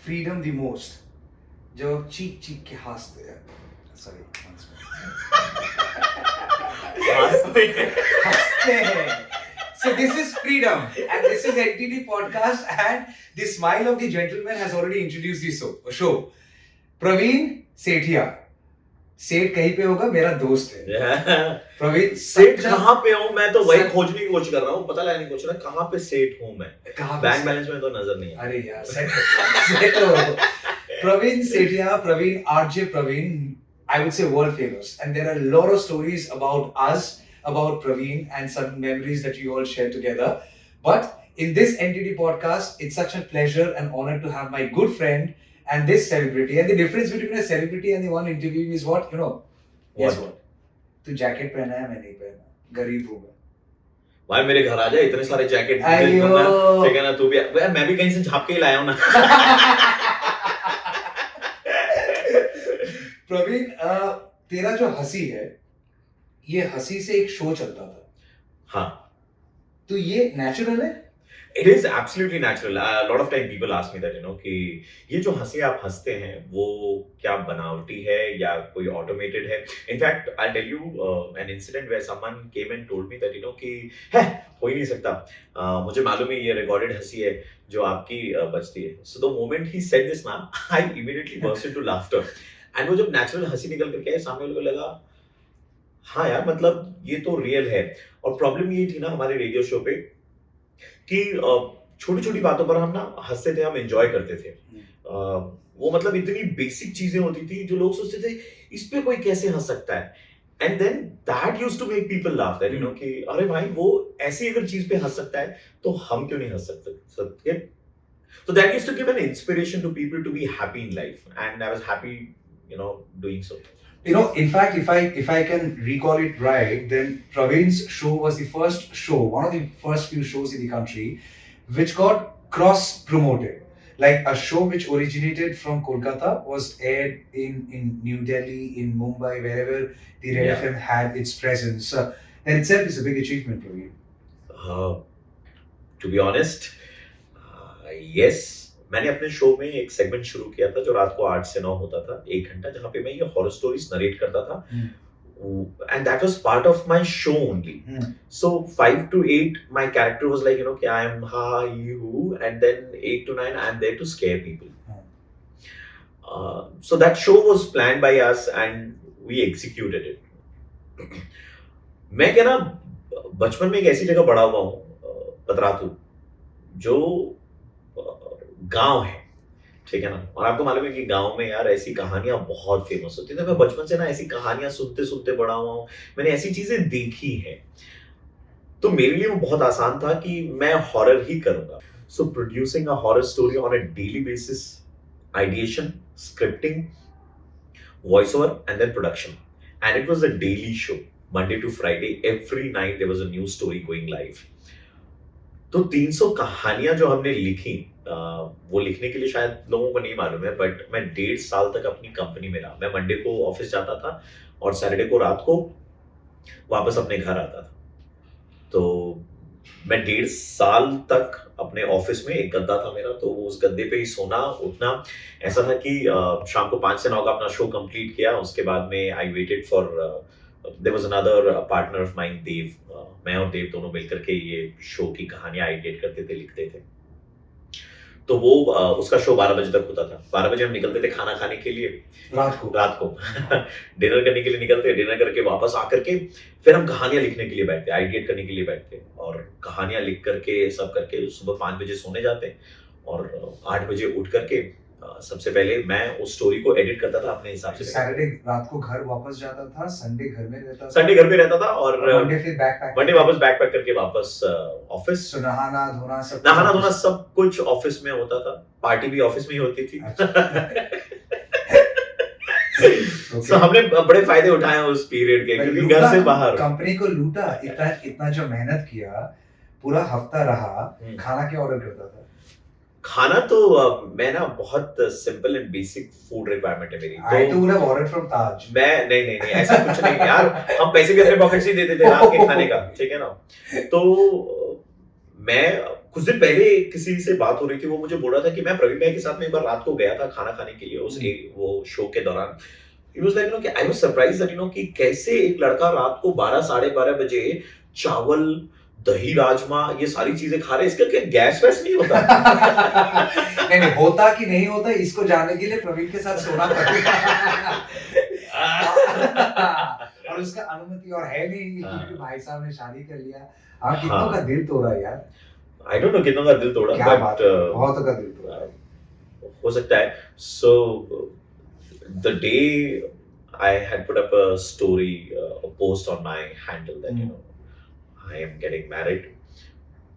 freedom the most? जो चीख चीख के हंसते हैं. Sorry. हंसते हैं. So this is freedom, and this is NTD podcast, and the smile of the gentleman has already introduced the show. Praveen Sethia. सेठ कहीं पे होगा, मेरा दोस्त है. प्रवीण सेठ कहाँ पे हूँ मैं, तो वही खोजने की कोशिश कर रहा हूँ, पता लगाने की कोशिश कर रहा हूँ कहाँ पे सेठ हूँ मैं. बैंक बैलेंस में तो नजर नहीं है. अरे यार Seth Praveen Sethia, Praveen, RJ Praveen, I would say world famous, and there are a lot of stories about us, about Praveen, and some memories that you all share together. But in this NTD podcast, it's such a pleasure and honor to have my good friend and this celebrity. And the difference between a celebrity and the one interviewing is what, you know? Yes, what? तू jacket पहना है, मैं नहीं पहना, गरीब हूँ मैं. भाई मेरे घर आ जा, इतने सारे जैकेट ठीक है ना, तू भी, मैं भी कहीं से झाप के ही लाया हूँ ना. प्रवीण, तेरा जो हंसी है, ये हंसी से एक शो चलता था. हाँ. तो ये नेचुरल है? It is absolutely natural. A lot of time people ask me that, you know, कि ये जो हंसी आप हंसते हैं वो क्या बनावटी है या कोई automated है. In fact, I'll tell you an incident where someone came and told me that, you know, कि है हो ही नहीं सकता. मुझे मालूम है ये recorded हंसी है जो आपकी बचती है. So the moment he said this, ना, I immediately burst into laughter. And वो जब natural हंसी निकल करके आए, सामने वाले को लगा हाँ यार, मतलब ये तो real है. और problem ये थी ना हमारे रेडियो शो पे कि छोटी छोटी बातों पर हम ना हंसते थे, हम एंजॉय करते थे. वो मतलब इतनी बेसिक चीजें होती थी जो लोग सोचते थे इस पे कोई कैसे हंस सकता है. And then that used to make people laugh, that you know कि अरे भाई वो ऐसी अगर चीज पे हंस सकता है तो हम क्यों नहीं हंस सकते. So that used to give an inspiration to people to be happy in life, and I was happy, you know, doing so. You know, in fact, if I can recall it right, then Praveen's show was the first show, one of the first few shows in the country, which got cross-promoted. Like a show which originated from Kolkata was aired in New Delhi, in Mumbai, wherever the Red FM had its presence. That itself is a big achievement, Praveen. To be honest, yes. मैंने अपने show में एक segment शुरू किया था जो रात को 8 से 9 होता था, 1 घंटा, जहाँ पे मैं ये हॉरर स्टोरीज नरेट करता था. And that was part of my show only. So 5 to 8 my character was like, you know, I am ha he who, and then 8 to 9 I am there to scare people. So that show was planned by us and we executed it. मैं क्या ना बचपन में एक ऐसी जगह बड़ा हुआ हूँ, पतरातू, जो गांव है, ठीक है ना. और आपको मालूम है कि गांव में यार ऐसी कहानियां बहुत फेमस होती है. मैं बचपन से ना ऐसी कहानियां सुनते सुनते बड़ा हुआ हूँ, मैंने ऐसी चीजें देखी हैं, तो मेरे लिए वो बहुत आसान था कि मैं हॉरर ही करूंगा. So producing a horror story on a daily basis, ideation, scripting, voice over and then production, and it was a daily show, Monday to Friday, every night there was a new story going live. तो 300 कहानियां जो हमने लिखी, वो लिखने के लिए शायद लोगों को नहीं मालूम है, बट मैं 1.5 साल तक अपनी कंपनी में रहा. मैं मंडे को ऑफिस जाता था और सैटरडे को रात को वापस अपने घर आता था. तो मैं 1.5 साल तक अपने ऑफिस में, एक गद्दा था मेरा, तो उस गद्दे पे ही सोना उठना. ऐसा था कि शाम को 5 से 9 का अपना शो कंप्लीट किया, उसके बाद में I waited for, there was another partner of mine, देव. मैं और देव दोनों मिलकर के ये शो की कहानियां आइडिएट करते थे, लिखते थे. तो वो उसका शो 12 बजे तक होता था. 12 बजे हम निकलते थे खाना खाने के लिए, रात को डिनर करने के लिए निकलते, डिनर करके वापस आकर के फिर हम कहानियां लिखने के लिए बैठते, आइडिएट करने के लिए बैठते, और कहानियां लिख करके सब करके सुबह 5 बजे सोने जाते, और 8 बजे उठ करके सबसे पहले मैं उस स्टोरी को एडिट करता था अपने हिसाब से. सैटरडे रात को घर वापस जाता था, संडे घर में रहता था, और मंडे वापस बैक पैक करके वापस ऑफिस. so, नहाना धोना सब कुछ ऑफिस में होता था. पार्टी भी ऑफिस में ही होती थी. तो हमने बड़े फायदे उठाए उस पीरियड के, क्योंकि घर से बाहर कंपनी को लूटा. इतना जो मेहनत किया, पूरा हफ्ता रहा, खाना क्या ऑर्डर करता था? खाना तो मैं ना बहुत simple and basic food requirement है मेरी. तो would have ordered from Taj. मैं नहीं ऐसा कुछ नहीं यार. हम पैसे भी अपने पॉकेट से ही देते थे रात के खाने का, ठीक है ना. तो मैं कुछ दिन पहले किसी से बात हो रही थी, वो मुझे बोल रहा था कि मैं प्रवीण भाई के साथ में एक बार रात को गया था खाना खाने के लिए वो शो के दौरान। It was like, you know, कि I was surprised that, you know, कि कैसे एक लड़का रात को 12 साढ़े 12 बजे चावल, दही राजमा ये सारी चीजें खा रहे हैं, इसका क्या गैस वैस नहीं होता? नहीं नहीं, होता कि नहीं होता इसको जानने के लिए प्रवीण के साथ सोना पड़ेगा। और उसका अनुमति और है नहीं क्योंकि भाई साहब ने शादी कर लिया। हाँ, कितनों का दिल तोड़ा यार। I don't know कितनों का दिल तोड़ा, क्या but बात है, बहुतों का दिल तोड़ा। हो सकता है। So the day I had put up a story, a post on my handle that, you know, I am getting married.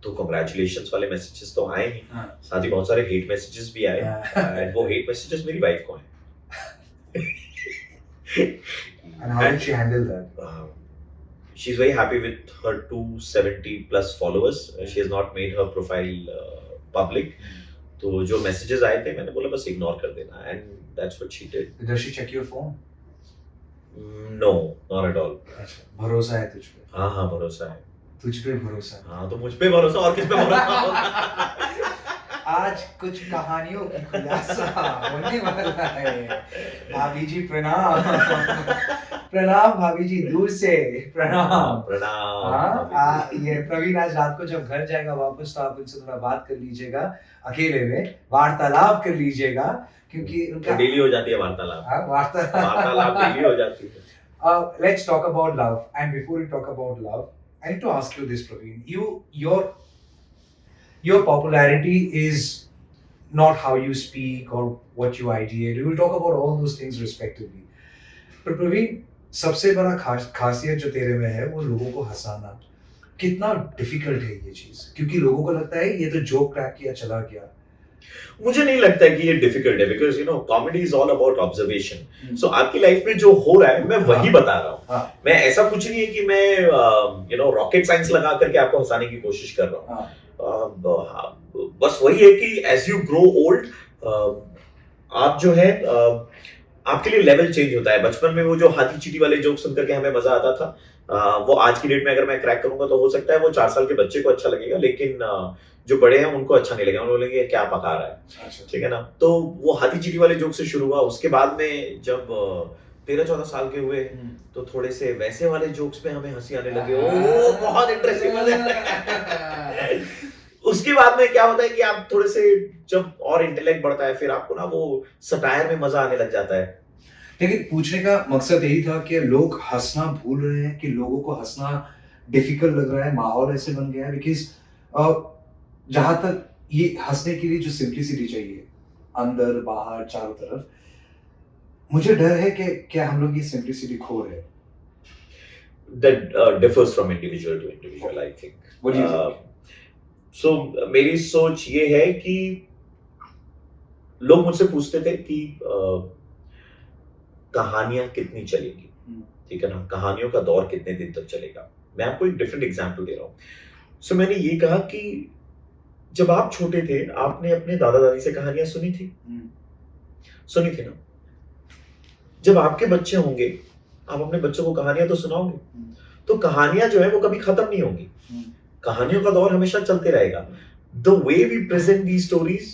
तो congratulations वाले मैसेजेस तो आए ही, हाँ। साथ ही बहुत सारे हेट मैसेजेस भी आए, and वो हेट मैसेजेस मेरी वाइफ को हैं। And how did she handle that? She's very happy with her 270 plus followers. She has not made her profile public. तो जो मैसेजेस आए थे मैंने बोला बस इग्नोर कर देना, and that's what she did. Does she check your phone? No, not at all. भरोसा है तुझ पे? हाँ हाँ भरोसा है। तुझ पे भरोसा है? हाँ तो मुझ पे भरोसा और किस पे भरोसा होगा? आज कुछ कहानियों की खुलासा होने वाला है। भाभी जी प्रणाम। प्रणाम भाभी जी, दूर से प्रणाम। प्रणाम। हाँ, ये प्रवीण आज रात को जब घर जाएगा वापस तो आप उनसे थोड़ा बात कर लीजिएगा, अकेले में वार्तालाप कर लीजिएगा क्योंकि उनका डेली हो जाती है वार्तालाप। हाँ, वार्तालाप डेली हो जाती है। Let's talk about love, and before we talk about love, I need to ask you this, Praveen. Your popularity is not how you speak or what you ideate. We will talk about all those things respectively. But Praveen, सबसे बड़ा खासियत जो तेरे में है वो लोगों को हंसाना। कितना डिफिकल्ट है ये चीज, क्योंकि लोगों को लगता है ये तो जोक क्रैक किया चला गया। मुझे नहीं लगता कि ये डिफिकल्ट है, because you know comedy is all about observation. So आपकी लाइफ में जो हो रहा है मैं वही बता रहा हूँ। हाँ। मैं ऐसा कुछ नहीं है कि मैं यू नो रॉकेट साइंस लगा करके आपको हंसाने की कोशिश कर रहा हूँ। बस वही है कि एज यू ग्रो ओल्ड आप जो है आपके लिए लेवल चेंज होता है। बचपन में वो जो हाथी चीटी वाले जोक सुन करके हमें मजा आता था, वो आज की डेट में अगर मैं क्रैक करूंगा तो हो सकता है वो 4 साल के बच्चे को अच्छा लगेगा, लेकिन जो बड़े हैं उनको अच्छा नहीं लगेगा। उन्होंने बोलेंगे क्या पका रहा है। ठीक है ना। तो वो हाथी चीटी वाले जोक से शुरू हुआ। उसके बाद में जब 13-14 साल के हुए तो थोड़े से वैसे वाले जोक्स पे हमें हंसी आने लगे। ओ बहुत इंटरेस्टिंग मजे। उसके बाद में क्या होता है कि आप थोड़े से जब और इंटेलेक्ट बढ़ता है फिर आपको ना वो सटायर में मजा आने लग जाता है। लेकिन पूछने का मकसद यही था कि लोग हंसना भूल रहे हैं, कि लोगों को हंसना डिफिकल्ट लग रहा है, माहौल ऐसे बन गया है। बिकॉज जहां तक ये हंसने के लिए जो सिंप्लिसिटी चाहिए अंदर बाहर चारों तरफ, मुझे डर है कि क्या हम लोग ये सिंप्लिसिटी खो रहे हैं। That differs from individual to individual, I think. What do you think? So मेरी सोच ये है कि लोग मुझसे पूछते थे कि कहानियां कितनी चलेगी, ठीक है ना, कहानियों का दौर कितने दिन तक चलेगा। मैं आपको एक डिफरेंट एग्जांपल दे रहा हूँ। सो मैंने ये कहा कि जब आप छोटे थे आपने अपने दादा दादी से कहानियां सुनी थी ना। जब आपके बच्चे होंगे आप अपने बच्चों को कहानियां तो सुनाओगे। तो कहानियां जो है वो कभी खत्म नहीं होंगी। कहानियों का दौर हमेशा चलते रहेगा। The way we present the stories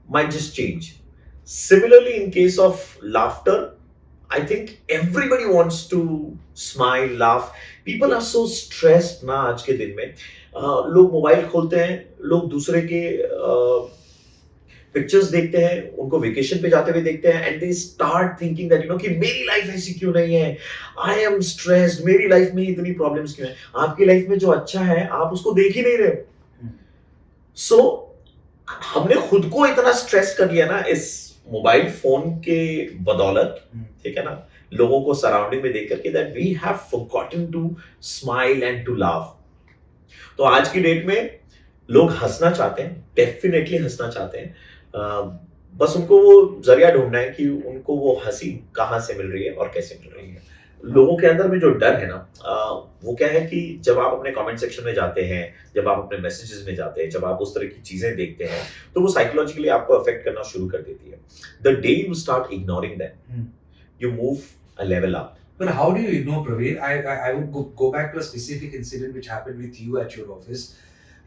might just change. Similarly, in case of laughter, I think everybody wants to smile, laugh. People are so stressed ना आज के दिन में। लोग मोबाइल खोलते हैं, लोग दूसरे के पिक्चर्स देखते हैं, उनको वेकेशन पे जाते हुए देखते हैं, and they start thinking that you know कि मेरी लाइफ ऐसी क्यों नहीं है, आई एम स्ट्रेस्ड, मेरी लाइफ में इतनी प्रॉब्लम्स क्यों है। आपकी लाइफ में जो अच्छा है आप उसको देख ही नहीं रहे हो। सो हमने खुद को इतना स्ट्रेस कर लिया ना इस मोबाइल फोन के बदौलत, ठीक है ना, लोगों को सराउंडिंग में देख करके, that we have forgotten to smile and to laugh. तो आज की डेट में लोग हंसना चाहते हैं, डेफिनेटली हंसना चाहते हैं। बस उनको वो जरिया ढूंढना है कि उनको वो हंसी कहाँ से मिल रही है और कैसे मिल रही है। लोगों के अंदर में जो डर है ना, वो क्या है कि जब आप अपने कमेंट सेक्शन में जाते हैं, जब आप अपने मैसेजेस में जाते हैं, जब आप उस तरह की चीजें देखते हैं, तो वो साइकोलॉजिकली आपको अफेक्ट करना शुरू कर देती है। The day you start ignoring them, you move a level up. But how do you ignore, Praveen? I would go back to a specific incident which happened with you at your office.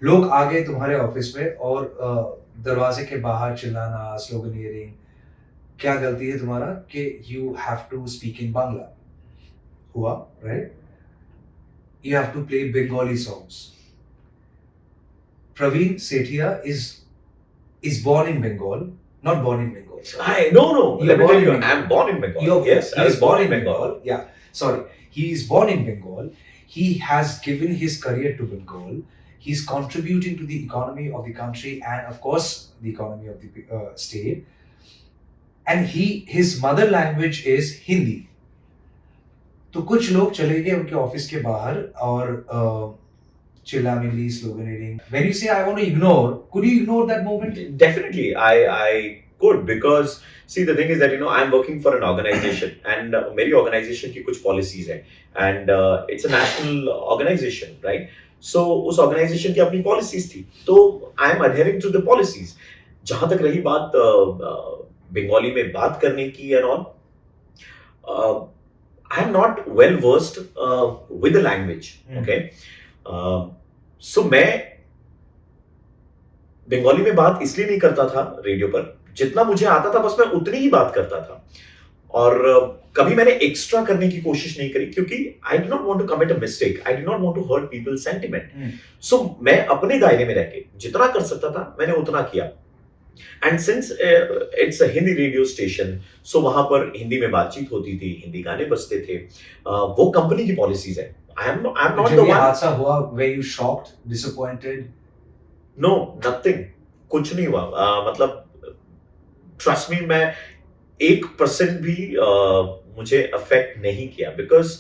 लोग आ गए तुम्हारे office में और दरवाजे के बाहर चिल्लाना, स्लोगनियरिंग, क्या गलती है तुम्हारा कि you have to speak in Bangla हुआ, right? You have to play Bengali songs. Praveen Sethia is born in Bengal, not born in Bengal. Sorry. No, You're let me born tell in you, Bengal. I'm born in Bengal. You're, Yes, he I is was born in Bengal. Yeah, sorry. He is born in Bengal. He has given his career to Bengal. He's contributing to the economy of the country and, of course, the economy of the state. And his mother language is Hindi. तो कुछ लोग चले गए उनके office के बाहर और चिल्लामिल्ली, स्लोगनेटिंग. When you say I want to ignore, could you ignore that moment? Definitely, I could, because see, the thing is that I'm working for an organization and मेरी organization की कुछ policies है and it's a national organization, right? So उस organization की अपनी policies थी, तो I am adhering to the policies. जहाँ तक रही बात बंगाली में बात करने की and all, I am not well versed with the language. Okay, so मैं बंगाली में बात इसलिए नहीं करता था रेडियो पर, जितना मुझे आता था बस मैं उतनी ही बात करता था और कभी मैंने एक्स्ट्रा करने की कोशिश नहीं करी, क्योंकि I did not want to commit a mistake, I did not want to hurt people's sentiment. So मैं अपने दायरे में रह के जितना कर सकता था मैंने उतना किया. And since it's a Hindi radio station, so वहां पर हिंदी में बातचीत होती थी, हिंदी गाने बजते थे. वो कंपनी की पॉलिसीज है. I am not the one. हादसा हुआ, were you shocked, disappointed? No, nothing, कुछ नहीं हुआ. मतलब ट्रस्ट मी, मैं 1% भी मुझे अफेक्ट नहीं किया, because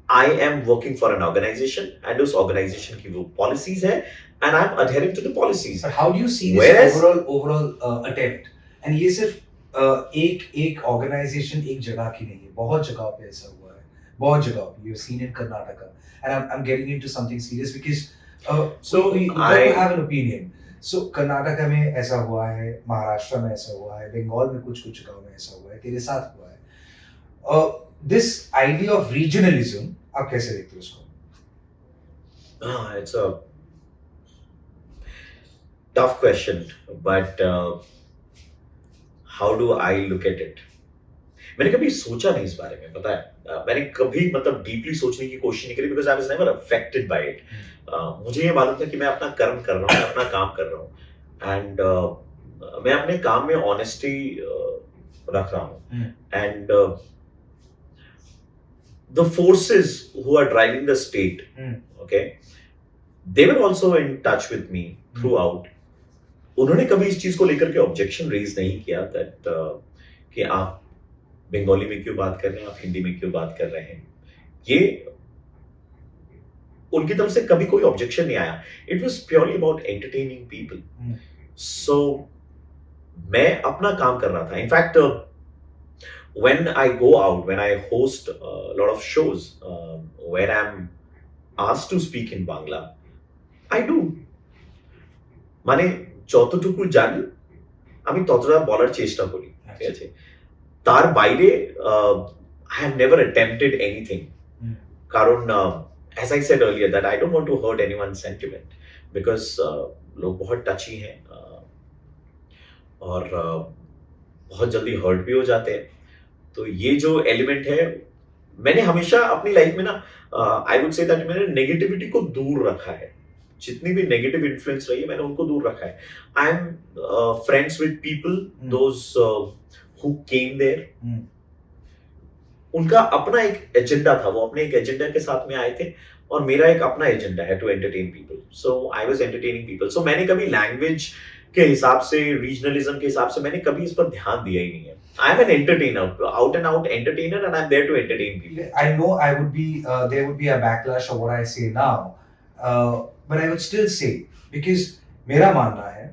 I am working for an organization and उस ऑर्गेनाइजेशन की वो पॉलिसीज है and I'm adhering to the policies. But how do you see this Whereas, overall attempt? And ये सिर्फ एक organization एक जगह की नहीं है, बहुत जगह पे ऐसा हुआ है, बहुत जगह पे. You've seen in Karnataka, and I'm getting into something serious because so we I have an opinion. So Karnataka में ऐसा हुआ है, महाराष्ट्र में ऐसा हुआ है, बंगाल में कुछ जगह में ऐसा हुआ है, तेरे साथ हुआ है. This idea of regionalism, आप कैसे देखते हो उसको? It's a tough question, but how do I look at it? मैंने कभी सोचा नहीं इस बारे में, पता है. मैंने कभी मतलब डीपली सोचने की कोशिश नहीं करी, because I was never affected by it. मुझे ये मालूम था कि मैं अपना कर्म कर रहा हूँ, मैं अपना काम कर रहा हूँ and मैं अपने काम में ऑनेस्टी रख रहा हूँ. And the forces who are driving the state, okay, they were also in touch with me throughout. उन्होंने कभी इस चीज को लेकर के ऑब्जेक्शन रेज नहीं किया दैट कि आप बंगाली में क्यों बात कर रहे हैं, आप हिंदी में क्यों बात कर रहे हैं. ये उनकी तरफ से कभी कोई ऑब्जेक्शन नहीं आया. It was purely about entertaining people. So मैं अपना काम कर रहा था. In fact when I go out, when I host a lot of shows where I'm asked to speak in Bangla, I do. মানে যতটুকু জানি আমি ততটা বলার চেষ্টা করি, ঠিক আছে. তার বাইরে I have never attempted anything, কারণ as I said earlier that I don't want to hurt anyone's sentiment, because लोग बहुत टची हैं और बहुत जल्दी हर्ट भी हो जाते हैं. तो ये जो एलिमेंट है, मैंने हमेशा अपनी लाइफ में ना आई वुड से दैट मैंने नेगेटिविटी को दूर रखा है. जितनी भी नेगेटिव इन्फ्लुएंस रही है मैंने उनको दूर रखा है. I am friends with people those who came there. उनका अपना एक एजेंडा था, वो अपने एक एजेंडा के साथ में आए थे और मेरा एक अपना एजेंडा है to entertain people. So I was entertaining people. So मैंने कभी लैंग्वेज के हिसाब से, रीजनलिज्म के हिसाब से मैंने कभी इस पर ध्यान दिया ही नहीं है. I am an entertainer, out and out entertainer, and I'm there to entertain people. I know there would be a backlash of what I say now, but I would still say, because मेरा मानना है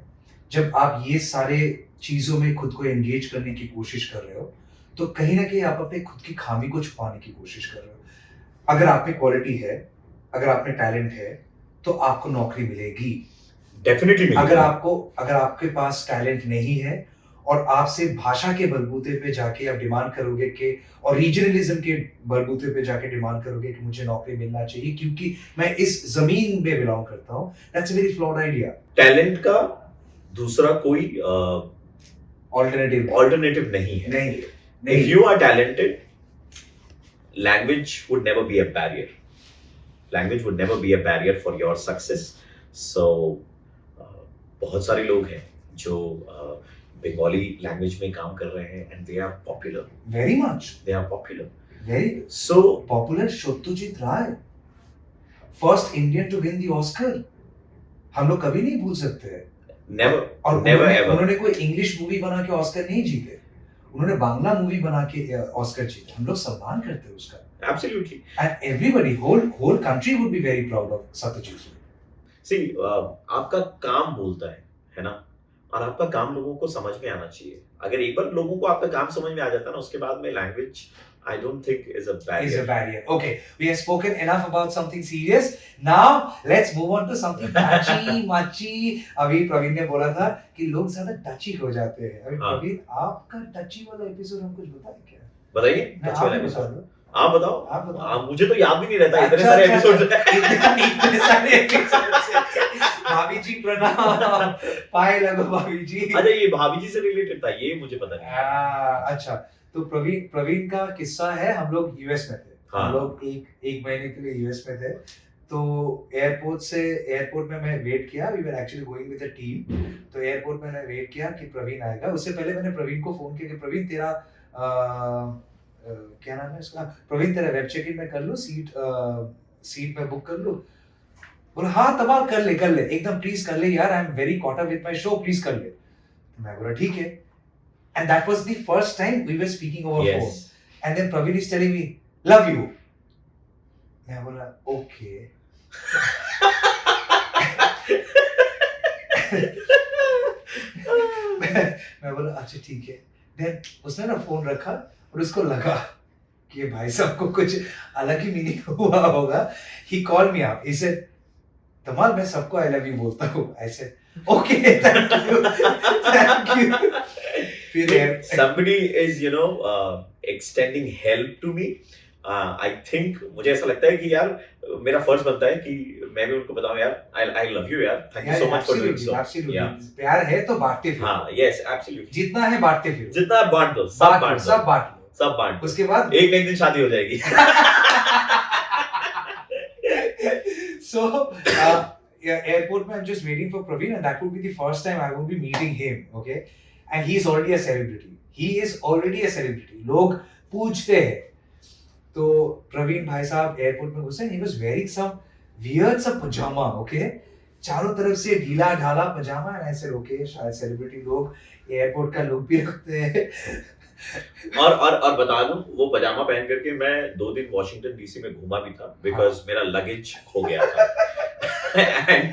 जब आप ये सारे चीजों में खुद को एंगेज करने की कोशिश कर रहे हो तो कहीं ना कहीं आप अपने खुद की खामी को छुपाने की कोशिश कर रहे हो. अगर आप में क्वालिटी है, अगर आप में टैलेंट है तो आपको नौकरी मिलेगी. Definitely मिलेगी. अगर आपके पास टैलेंट नहीं है और आपसे भाषा के बलबूते पे जाके आप डिमांड करोगे कि और रीजनलिज्म के बलबूते पे जाके डिमांड करोगे कि मुझे नौकरी मिलना चाहिए क्योंकि मैं इस जमीन में बिलोंग करता हूँ, that's a very flawed idea. Talent का दूसरा कोई ऑल्टरनेटिव ऑल्टरनेटिव नहीं है। नहीं If नहीं you are talented, language would never be a barrier. Language would never be a barrier for your success. So, बहुत सारे लोग हैं जो बंगाली लैंग्वेज में काम कर रहे हैं and they are popular. Very much They are popular. Very So, popular Satyajit Ray, first Indian to win the Oscar, हम लोग कभी नहीं भूल सकते हैं। never, और never उन्होंने, ever. उन्होंने कोई इंग्लिश मूवी बना के ऑस्कर नहीं जीते, उन्होंने बांग्ला मूवी बना के ऑस्कर जीते। हम लोग सम्मान करते हैं उसका। Absolutely. And everybody, whole country would be very proud of Satyajit Ray. See, आपका काम बोलता है ना? और आपका काम लोगों को समझ में आना चाहिए। अगर एक बार लोगों को आपका काम समझ में आ जाता है ना, उसके बाद में language I don't think is a barrier. Is a barrier. Okay, we have spoken enough about something serious. Now let's move on to something touchy, machi. अभी प्रवीण ने बोला था कि लोग ज्यादा टची हो जाते हैं। अभी हाँ। प्रवीण, आपका टची वाला एपिसोड हम कुछ बताएं क्या? बताइए, मैं touchy वाला आपको episode. बता दूं। आप बताओ। आप बताओ। मुझे तो याद भी नहीं रहता, इतने अच्छा, सारे अच्छा, एपिसोड इतने सारे एपिसोड। भाभी जी प्रणाम, पाए लगो भाभी जी। अच्छा, ये भाभी जी से रिलेटेड था, ये मुझे पता नहीं। अच्छा, तो प्रवीण का किस्सा है, हम लोग यूएस में थे। हाँ। हम लोग एक महीने के लिए यूएस में थे। तो एयरपोर्ट में मैं वेट किया, we were actually going with a team. तो एयरपोर्ट में मैंने वेट किया कि प्रवीण आएगा। उससे पहले मैंने प्रवीण को फोन किया कि प्रवीण तेरा क्या नाम है इसका, प्रवीण तेरा वेब चेक इन में कर लूं, सीट में बुक कर लूं। बोला हाँ तबाल कर ले एकदम, प्लीज कर ले यार, I am very caught up with my show, please कर ले। तो मैं बोला ठीक है। And that was the first time we were speaking over phone. Yes. And then Praveen is telling me love you. मैं बोला ओके। मैं बोला अच्छा ठीक है। देन उसने ना फोन रखा और उसको लगा कि भाई साहब को कुछ अलग ही मीनिंग हुआ होगा। He called me up, he said धमाल मैं सबको आई लव यू बोलता हूँ। I said okay thank you. फिर Somebody is, extending help to me. I think मुझे ऐसा लगता है कि यार मेरा फर्ज बनता है कि मैं भी उनको बताऊं यार, I love you यार, thank you so much for doing so. Yeah. प्यार है तो बांटते फिरो। हाँ, yes, absolutely. जितना है बांटते फिरो। जितना आप बांट दो, सब बांट दो, सब बांट लो। सब बांट दो। उसके बाद एक ना एक दिन शादी हो जाएगी। So airport में I'm just waiting for Praveen and that would be the first time I would be meeting him, okay? And he is already a celebrity. He is already a celebrity. लोग पूछते हैं। तो प्रवीण भाई साहब airport में घुसे, he was wearing some weird सा पजामा, okay? चारों तरफ से ढीला ढाला पजामा, and I said okay, शायद सेलिब्रिटी लोग एयरपोर्ट का लुक भी रखते हैं। और बता दूं, वो पजामा पहन करके मैं 2 दिन वॉशिंगटन डीसी में घूमा भी था, बिकॉज मेरा लगेज खो गया था। And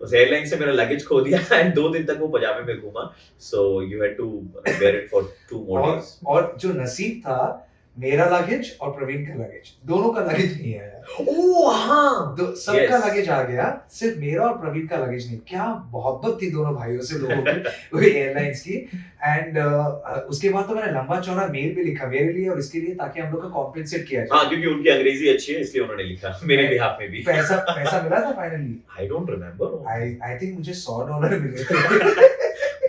उस एयरलाइन से मेरा लगेज खो दिया एंड 2 दिन तक वो पजामे में घूमा। So you had to wear it for 2 more days. और जो नसीब था, मेरा लगेज और प्रवीण का लगेज, दोनों का लगेज नहीं आया। ओह हाँ, तो सबका Yes. लगेज आ गया, सिर्फ मेरा और प्रवीण का लगेज नहीं। क्या मोहब्बत थी दोनों भाइयों से लोगों की, वो एयरलाइंस की। एंड उसके बाद तो मैंने लंबा चौड़ा मेल भी लिखा मेरे लिए और इसके लिए, ताकि हम लोग को कॉम्पेंसेट किया हाँ, जाए। क्योंकि उनकी अंग्रेजी अच्छी है इसलिए उन्होंने लिखा मेरे बिहाफ में भी। पैसा मिला था finally. I don't remember. I think मुझे $100 मिले थे।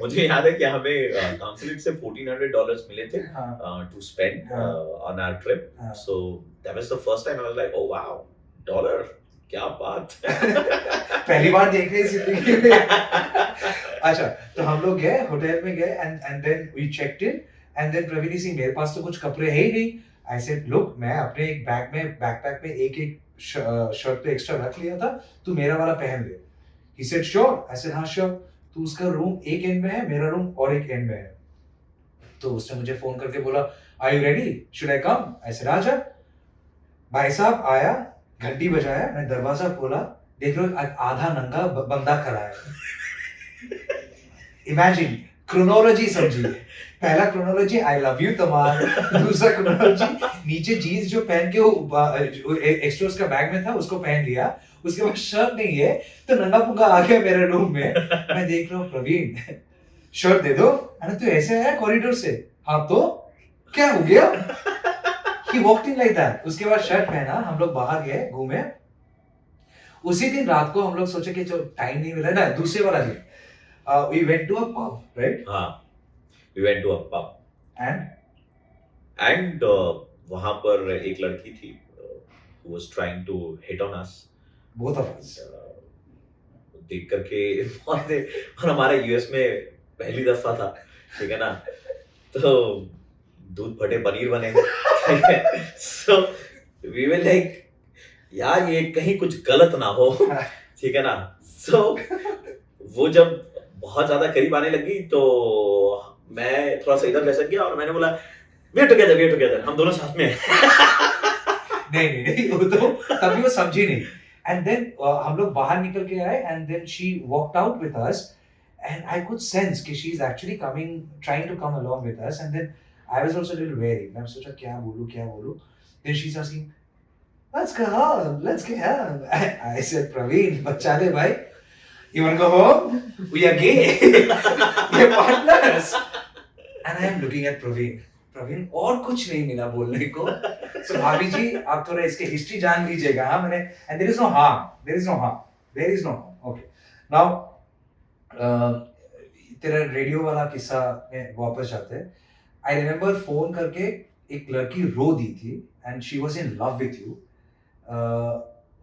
मुझे याद है कि हमें काउंसिलेट से $1,400 मिले थे हाँ, to spend on our trip. हाँ। So that was the first time I was like, oh wow, dollar, क्या बात। पहली बार देख रहे हैं जिंदगी में। अच्छा, तो हम लोग गए, होटल में गए and then we checked in and then Praveen Singh, मेरे पास तो कुछ कपड़े है ही नहीं। आई सेड लुक, मैं अपने एक बैकपैक में एक शर्ट पे एक्स्ट्रा रख लिया था, तू मेरा वाला पहन ले। He said sure. I said हाँ श्योर। तो उसका रूम एक एंड में है, मेरा रूम और एक एंड में है। तो उसने मुझे फोन करके बोला are you ready, should I come? I said आजा। भाई साहब आया, घंटी बजाया, मैं दरवाजा खोला, देख रहे हो आधा नंगा बंदा खड़ा है। इमेजिन, क्रोनोलॉजी समझिए। पहला क्रोनोलॉजी आई लव यू तमाम, दूसरा क्रोनोलॉजी नीचे जीन्स जो पहन के वो एक्स्ट्रा उसका बैग में था उसको पहन लिया, उसके बाद शर्ट नहीं है तो नंगा पुंगा आ गया मेरे रूम में। मैं देख रहा हूँ प्रवीण शर्ट दे दो। अरे तू ऐसे आया कॉरिडोर से? हाँ तो क्या हो गया? He walked in like that. उसके बाद शर्ट पहना, हम लोग बाहर गए घूमे। उसी दिन रात को हम लोग सोचे कि जो टाइम नहीं मिला ना, दूसरे वाला दिन we went to a pub, right? हाँ, we went to a pub And and वहां पर एक लड़की थी who was trying to hit on us. both of us. देख करके बहुत और हमारे यूएस में पहली दफा था, ठीक है ना, तो दूध फटे पनीर बने, ठीक है, सो वी वर लाइक यार ये कहीं कुछ गलत ना हो, ठीक है ना, सो वो जब बहुत ज्यादा करीब आने लगी तो मैं थोड़ा सा इधर बैठ गया और मैंने बोला वी टुगेदर, हम दोनों साथ में हैं। नहीं वो तो तभी वो समझी नहीं। एंड देन हम लोग बाहर निकल के आए and then she walked out with us and I could sense कि she is actually coming trying to come along with us and then I was also little very, मैं सोचा क्या बोलूं। Then she is asking let's go home. I said Praveen बचा ले भाई, you want to go home? We are gay. We are partners. And I am looking at Praveen और कुछ नहीं मिला बोलने को। So भाभी जी आप थोड़ा इसके हिस्ट्री जान लीजिएगा। हाँ मैंने and there is no harm. Okay. Now तेरा रेडियो वाला किस्सा में वापस जाते हैं। I remember फोन करके एक लड़की रो दी थी and she was in love with you.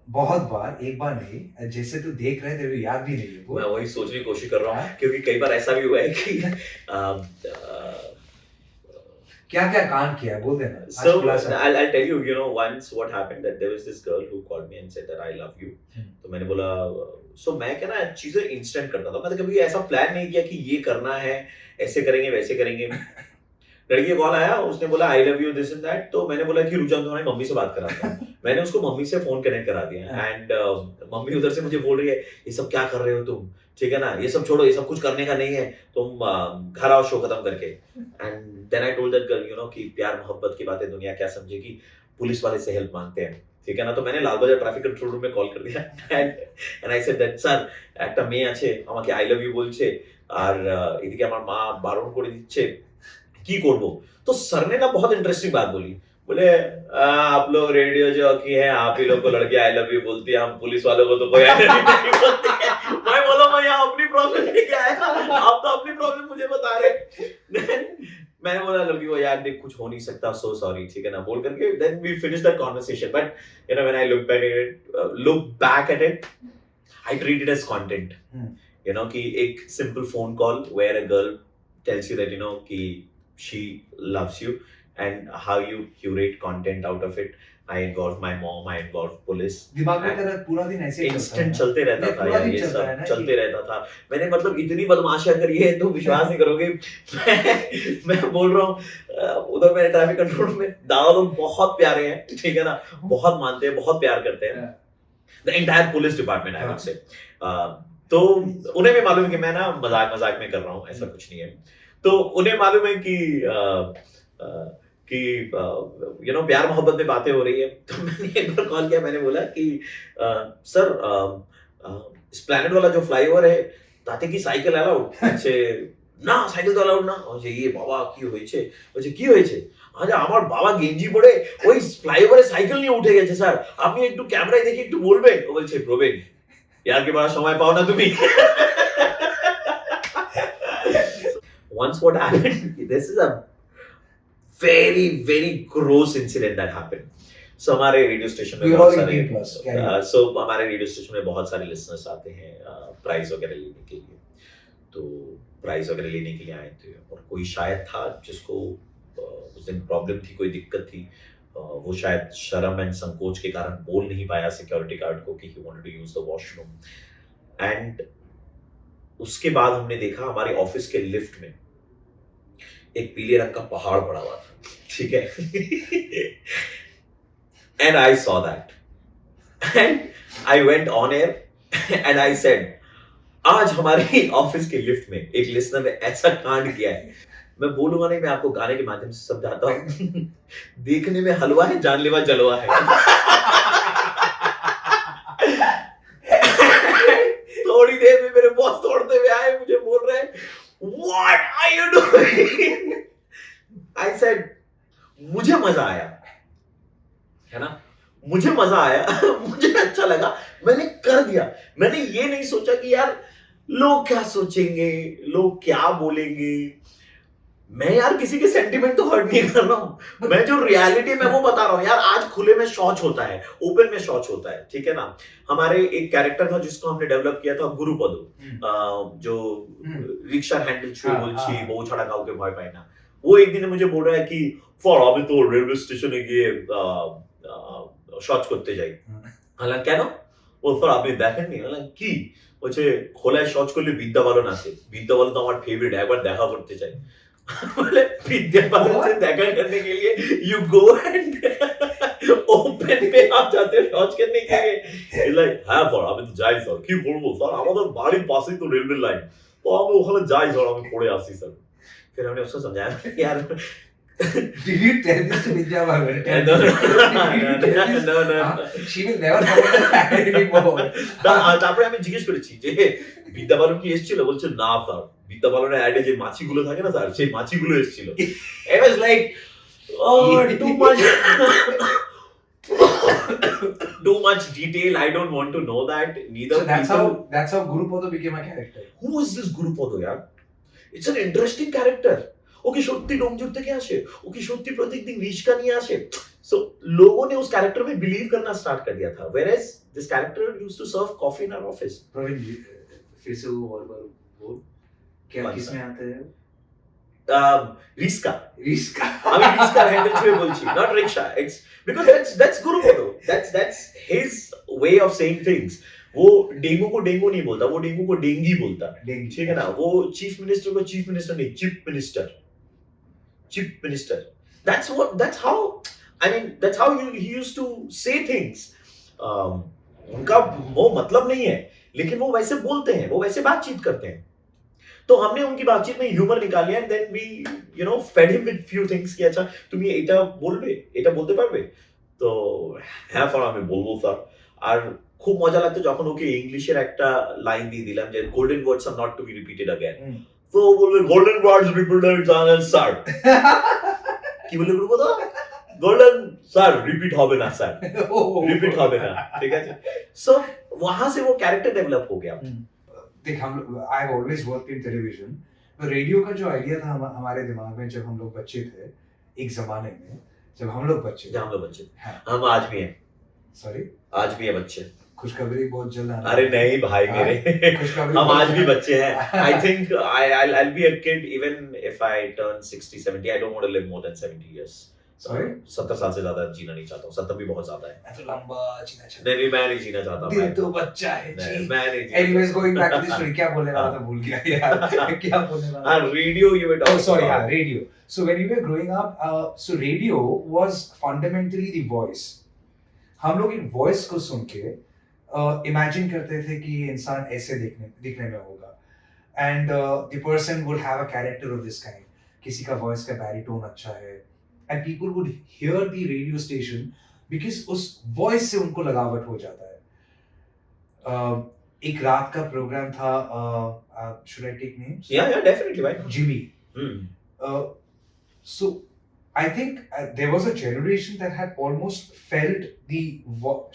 बहुत बार, एक बार नहीं, जैसे तू देख रहे तेरे को याद भी नहीं है वो। मैं वही सोचने की कोशिश कर रहा हूँ क्योंकि कई बार ऐसा भी हुआ है कि क्या कांड किया बोल देना। So I'll tell you, you know, once what happened that there was this girl who called me and said that I love you. तो मैंने बोला, so मैं क्या ना चीजें इंस्टेंट करता था, मैं तो कभी ऐसा प्लान नहीं किया कि ये करना है, ऐसे करेंगे वैसे करेंगे। लड़की कॉल आया, उसने बोला आई love you this and that, तो मैंने बोला कि रुक जाओ तुम्हारी मम्मी से बात कराता हूँ। मैंने उसको मम्मी से फोन कनेक्ट करा दिया एंड मम्मी उधर से मुझे बोल रही है ये सब क्या कर रहे हो तुम, ठीक है ना, ये सब छोड़ो, ये सब कुछ करने का नहीं है, तुम घर आओ शो खत्म करके। And then I told that girl, you know, कि प्यार मोहब्बत की बातें दुनिया क्या समझेगी, पुलिस वाले से हेल्प मांगते हैं, ठीक है ना। तो मैंने लाल बाजार ट्रैफिक कंट्रोल रूम में कॉल कर दिया and I said that sir একটা মেয়ে আছে আমাকে আই লাভ ইউ বলছে আর এদিকে আমার মা বারণ করে দিচ্ছে, কি করব। तो सर ने ना बहुत इंटरेस्टिंग बात बोली, बोले आप लोग रेडियो जॉकी हैं, आप ही लोग को लड़की आई लव यू बोलती है, हम पुलिस वालों को तो कोई आई लव यू नहीं बोलती है। मैं बोला मैं यहाँ अपनी प्रॉब्लम लेके आया, आप तो अपनी प्रॉब्लम मुझे बता रहे। मैंने बोला लड़की को यार देख कुछ हो नहीं सकता, सो सॉरी, ठीक है ना, बोल करके then we finish that conversation. But you know when I look back at it I treat it as content, you know, कि एक simple phone call where a girl tells you that you know कि she loves you and how you curate content out of it. I involved my mom, I involved police. दिमाग में तेरा पूरा दिन ऐसे ही instant चलते रहता था यार, ये सब चलते रहता था। मैंने मतलब इतनी बदमाशियां करी है तो विश्वास नहीं करोगे। मैं बोल रहा हूँ उधर मैंने ट्रैफिक कंट्रोल में दादा लोग बहुत प्यारे हैं, ठीक है ना, बहुत मानते हैं, बहुत प्यार करते हैं। The entire police department I would say. तो उन्हें भी मालूम है कि मैं ना मजाक में कर रहा हूँ, ऐसा कुछ नहीं है। तो उन्हें मालूम है कि यू नो प्यार मोहब्बत में बातें हो रही है। तो मैंने एक बार कॉल किया, मैंने बोला कि सर स्प्लैनेड वाला जो फ्लाईओवर है ताते की সাইকেল অ্যালাউড আছে না, সাইকেল তো অ্যালাউড না। যে এই বাবা কি হয়েছে, বলছে কি হয়েছে, আজ আমার বাবা গেঞ্জি পরে ওই ফ্লাইওভারে সাইকেল নিয়ে উঠে গেছে স্যার, আপনি একটু ক্যামেরায় দেখে একটু বলবেন। ও বলছে প্রবীণ यार के बड़ा समय पाओ ना तुम्ही। Once what happened, this is a very gross incident that happened. So हमारे रेडियो स्टेशन में बहुत सारे हमारे रेडियो स्टेशन में बहुत सारे लिसनर्स आते हैं प्राइज वगैरह लेने के लिए। तो प्राइज वगैरह लेने के लिए आए थे और कोई शायद था जिसको उस दिन प्रॉब्लम थी, कोई दिक्कत थी, वो शायद शर्म एंड संकोच के कारण बोल नहीं पाया सिक्योरिटी गार्ड को कि he wanted to use the washroom. And उसके बाद हमने देखा हमारे ऑफिस के लिफ्ट में एक पीले रंग का पहाड़ पड़ा हुआ था, ठीक है। And I saw that and I went on air and I said आज हमारे ऑफिस के लिफ्ट में एक लिसनर ने ऐसा कांड किया है, मैं बोलूंगा नहीं, मैं आपको गाने के माध्यम से समझाता हूं। देखने में हलवा है, जानलेवा जलवा है। थोड़ी देर में मेरे बॉस तोड़ते हुए आए, मुझे बोल रहे हैं what are you doing? I said, मुझे मजा आया, है ना, मुझे मजा आया, मुझे अच्छा लगा, मैंने कर दिया। मैंने ये नहीं सोचा कि यार लोग क्या सोचेंगे, लोग क्या बोलेंगे। मैं यार किसी के सेंटिमेंट तो हर्ट नहीं कर रहा हूं, मैं जो रियलिटी में वो बता रहा हूं। यार आज खुले में शौच होता है, ओपन में शौच होता है, ठीक है ना। हमारे एक कैरेक्टर था जिसको हमने डेवलप किया था, गुरुपदो, जो रिक्शा हैंडल छुए बोलছি বউ ছাড়া কাউকে ভয় পায় না। वो एक दिन मुझे बोल रहा है कि फॉर আমি তো রেলওয়ে স্টেশনে গিয়ে শৌচ করতে যাই। হালাं কেন? ও স্যার আপনি দেখেননি? হালাं কি? বলছে খোলায় শৌচ করলে বিদ্যা বালন আসে। বিদ্যা বালন তো আমার ফেভারিট, একবার দেখা করতে চাই। बोले विद्या बालन से देखा करने के लिए you go and open पे आप जाते हो शौच करने के लिए। He's like হ্যাঁ স্যার আমি তো যাই স্যার, কি বলবো স্যার আমাদের বাড়ির পাশেই তো রেলওয়ে লাইন, তো আমি ওখানে যাই স্যার, আমি পড়ে আসি স্যার। फिर हमने उसको समझाया यार Did you tell this to Vidya Balan? no no She will never come to that anymore. তারপরে আমি জিজ্ঞেস করেছি যে বিদ্যা বালন কি এসেছিল? বলছে না স্যার, বিদ্যা বালনের অ্যাডে যে মাছিগুলো থাকে না স্যার, সেই মাছিগুলো এসেছিল। It was like too much too much detail. I don't want to know that. Neither So that's how Gurupodo became a character. Who is this Gurupodo yaar? It's an interesting character. ওকে সত্যি ডোমজুর থেকে আসে, ওকে সত্যি প্রত্যেকদিন রিস্কা নিয়ে আসে। सो लोगों ने उस कैरेक्टर में बिलीव करना स्टार्ट कर दिया था, whereas this character used to serve coffee in our office. Praveen जी फिर से वो और बार वो क्या किसमें आता है? रिस्का रिस्का আমি রিস্কা হ্যান্ডেল ছুঁয়ে বলছি, not rickshaw. It's because that's Gurupodo. That's his way of saying things. वो डेंगू को डेंगू नहीं बोलता, वो डेंगू को डेंगी बोलता, ठीक है ना। वो चीफ मिनिस्टर को चीफ मिनिस्टर नहीं, chief minister. That's how, I mean, that's how he used to say things. उनका वो मतलब नहीं है, लेकिन वो वैसे बोलते हैं, वो वैसे बातचीत करते हैं। तो हमने उनकी बातचीत में ह्यूमर निकाल लिया, and then we fed him with few things कि अच्छा তুমি এটা বলবে, এটা বলতে পারবে? তো হ্যাঁ স্যার আমি বলবো স্যার। আর খুব মজা লাগতো যখন ওকে ইংলিশের একটা লাইন দিয়ে দিলাম যে golden words are not to be repeated again. তো ও বলবে গোল্ডেন ওয়ার্ডস রিপিটেড স্যার। কি বলে বলবো তো? গোল্ডেন স্যার রিপিট হবে না স্যার, রিপিट হবে না, ঠিক আছে। सो वहां से वो कैरेक्टर डेवलप हो गया। देख हम I have always worked in television, तो रेडियो का जो आइडिया था हमारे दिमाग में जब हम लोग बच्चे थे, एक जमाने में जब हम लोग बच्चे हाँ। हम आज भी हैं, सॉरी आज भी है बच्चे। खुशखबरी बहुत जल्द आने अरे नहीं भाई मेरे, हम आज भी बच्चे हैं। I think I'll be a kid even if I turn 60 70. I don't want to live more than 70 years. Sorry? 70 साल से ज्यादा जीना नहीं चाहता हूँ, 70 भी बहुत ज्यादा है। मैं तो लंबा जीना चाहता नहीं मैं नहीं जीना चाहता। दिल तो बच्चा है जी। मैं नहीं जीना। Anyways, going back to the story, क्या बोलने वाला था भूल गया यार। क्या बोलने वाला? Radio you were talking Oh, sorry, about. yeah, radio. So when you were growing up, so radio was fundamentally the voice. हम लोग एक वॉइस को सुन के इमेजिन करते थे कि ये इंसान ऐसे दिखने में होगा, and the person would have a character of this kind. किसी का वॉइस का बैरिटोन अच्छा है, and people would hear the radio station because उस वॉइस से उनको लगावट हो जाता है। एक रात का प्रोग्राम था, should I take names? Yeah, definitely, why not? Jimmy. So I think there was a generation that had almost felt the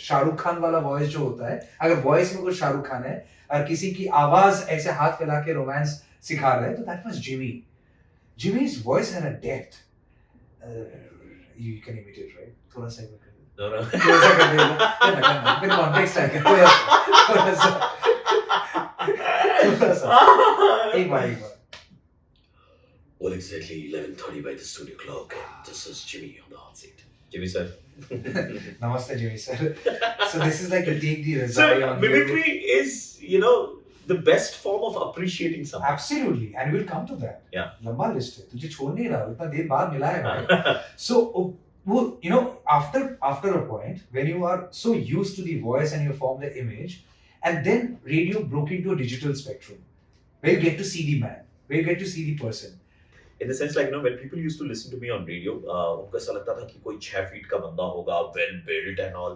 Shahrukh Khan वाला वॉइस जो होता है, अगर वॉइस में कोई शाहरुख खान है और किसी की आवाज ऐसे हाथ फैला के रोमांस सिखा रहा है, तो that was Jimmy. Jimmy's voice had a depth. You can imitate, right? थोड़ा सा कर दे। No. थोड़ा सा कर देना, फिर context आएगा। थोड़ा सा एक बार Well, exactly 11:30 by the studio clock. This is Jimmy on the hot seat. Jimmy sir. Namaste Jimmy sir. So this is like you take the So Razai on mimicry is, the best form of appreciating someone. Absolutely, and we'll come to that. Yeah. लंबा list है, तुझे छोड़ नहीं रहा, इतना देर बाद मिला है भाई। So वो after a point when you are so used to the voice and you form the image, and then radio broke into a digital spectrum where you get to see the man, where you get to see the person. In the sense, like, when people used to listen to me on radio, उनको ऐसा लगता था कि कोई 6 feet का बंदा होगा, well built and all.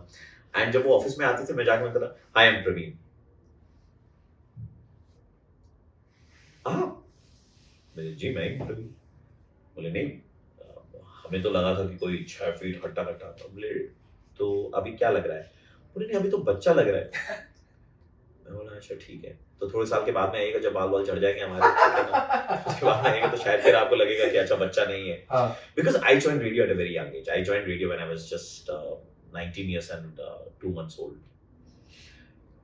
And जब वो ऑफिस में आते थे, मैं जाके बोलता था, I am Praveen. बोले जी मैं ही प्रवीण। बोले नहीं हमें तो लगा था कि कोई 6 फीट हट्टा कट्टा। बोले तो अभी क्या लग रहा है? बोले नहीं अभी तो बच्चा लग रहा है। मैं बोला अच्छा ठीक है, तो थोड़े साल के बाद में आइएगा जब बाल बाल झड़ जाएंगे हमारे छोटे ना, उसके बाद में आएंगे तो शायद फिर आपको लगेगा कि अच्छा बच्चा नहीं है। Because I join radio at a very young age. I join radio when I was just 19 years and 2 months old.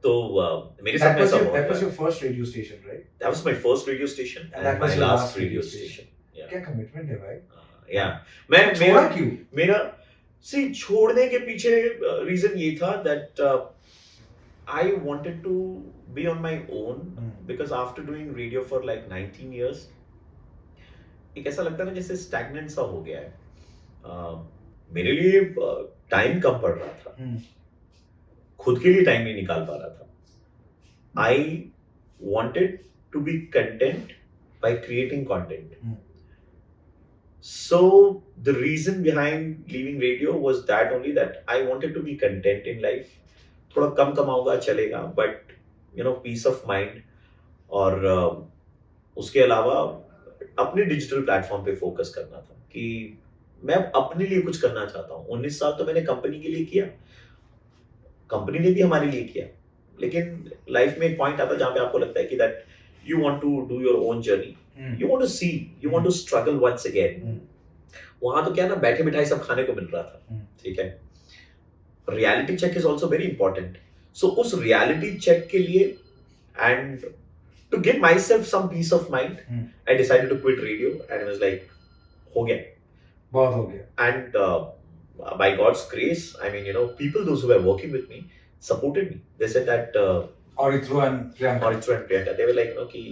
तो मेरे साथ में ऐसा हुआ। That was your first radio station, right? That was my first radio station And that my was your last radio station. Yeah. क्या commitment है भाई? Yeah. मैं छोड़ा क्यों? मेरा see छोड़ने के पीछे रीजन ये था that I wanted to be on my own because after doing radio for like 19 years एक ऐसा लगता है ना जैसे स्टैग्नेंट सा हो गया है। मेरे लिए टाइम कम पड़ रहा था, खुद के लिए टाइम नहीं निकाल पा रहा था। I wanted to be content by creating content. So the reason behind leaving radio was that only, that I wanted to be content in life. थोड़ा कम कमाऊंगा चलेगा but you know peace of mind, और उसके अलावा अपने digital platform पे focus करना था कि मैं अपने लिए कुछ करना चाहता हूँ। 19 साल तो मैंने कंपनी के लिए किया, कंपनी ने भी हमारे लिए किया, लेकिन लाइफ में एक पॉइंट आता है जहाँ पे आपको लगता है कि that you want to do your own journey, you want to see, you want to struggle once again. वहां तो क्या ना बैठे बिठाए सब खाने को मिल रहा था, ठीक है। Reality check is also very important. So उस रियलिटी चेक के लिए and to give myself some peace of mind I decided to quit radio and I was like हो गया, बहुत हो गया। And by God's grace, I mean, you know, people those who were working with me supported me. They said that Aritru and Priyanka, they were like, you know, कि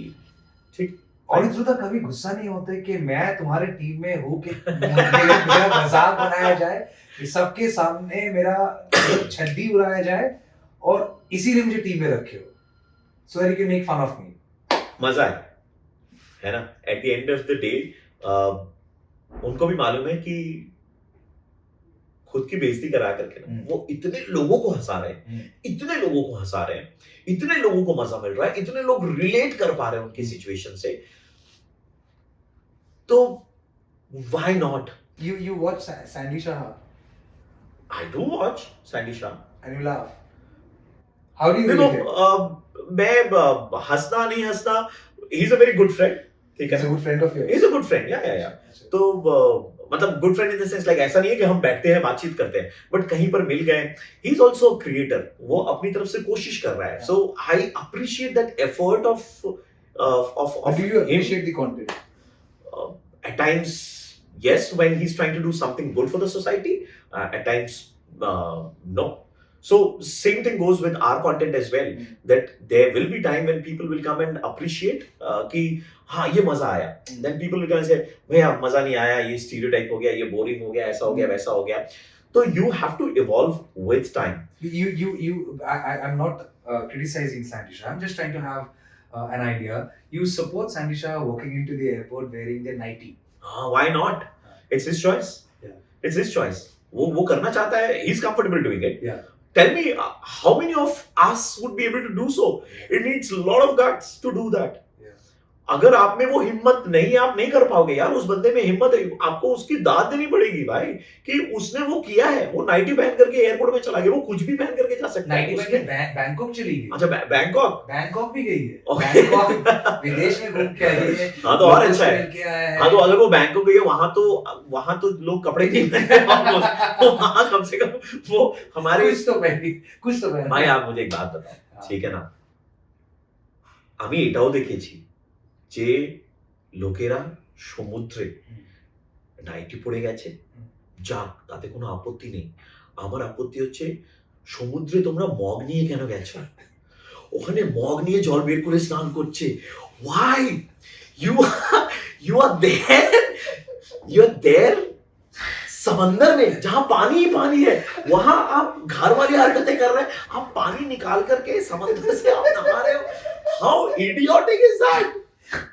ठीक। Aritru का कभी गुस्सा नहीं होते कि मैं तुम्हारे टीम में हूँ कि मेरा मजाक बनाया जाए, कि सबके सामने मेरा छड्डी उड़ाया जाए और इसीलिए मुझे टीम में रखे हो, so that you can make fun of me. मजा है ना? At the end of the day, उनको भी मालूम है कि खुद की बेइज्जती करा करके ना वो इतने लोगों को हंसा रहे हैं, इतने लोगों को हंसा रहे हैं, इतने लोगों को मजा मिल रहा है, इतने लोग रिलेट कर पा रहे हैं उनकी सिचुएशन से, तो why not? You watch Sandy Shah? I do watch Sandy Shah. And you laugh. How do you rate it? मैं हंसना नहीं हंसना, he's a very good friend, ठीक है? He's a good friend of yours. He's a good friend, yeah. तो मतलब good friend in the sense like ऐसा नहीं है कि हम बैठते हैं बातचीत करते हैं, बट कहीं पर मिल गए। ही इज आल्सो क्रिएटर, वो अपनी तरफ से कोशिश कर रहा है, so I appreciate that effort of do you appreciate the content? At times yes, when he's trying to do something good for the society, at times no. So same thing goes with our content as well, that there will be time when people will come and appreciate कि हाँ ये मजा आया, then people will come and say भैया मजा नहीं आया, ये stereotype हो गया, ये boring हो गया, ऐसा हो गया, वैसा हो गया। तो you have to evolve with time. I'm not criticizing Sandy Shah. I'm just trying to have an idea. You support Sandy Shah walking into the airport wearing the nightie? Why not? It's his choice. Yeah. It's his choice. वो करना चाहता है. He's comfortable doing it. Yeah. Tell me, how many of us would be able to do so? It needs a lot of guts to do that. अगर आप में वो हिम्मत नहीं है, आप नहीं कर पाओगे यार। उस बंदे में हिम्मत है, आपको उसकी दाद देनी पड़ेगी भाई कि उसने वो किया है। वो नाइटी पहन करके एयरपोर्ट में चला गया, वो कुछ भी पहन करके जा सकता है। नाइटी पहन के बैंकॉक चली गई। अच्छा बैंकॉक भी गई है। बैंकॉक विदेश में घूम के आई है। हाँ तो और अच्छा है। हाँ तो अगर वो बैंकॉक गई है, वहां तो लोग कपड़े नहीं पहनते। वहां कम से कम वो हमारे कुछ तो पहन। भाई आप मुझे एक बात बताओ, ठीक है ना, আমি এটাও দেখেছি যে লোকেরা সমুদ্রে নাইটি পড়ে গেছে, যাক তাতে কোনো আপত্তি নেই। আমার আপত্তি হচ্ছে সমুদ্রে তোমরা মগ নিয়ে কেন গেছো? ওখানে মগ নিয়ে জল বের করে স্নান করছে। Why? You are there समंदर में जहां पानी ही पानी है, वहां आप घर वाली हरकतें कर रहे हैं। आप पानी निकाल करके समंदर से आप नहा रहे हो। How idiotic is that?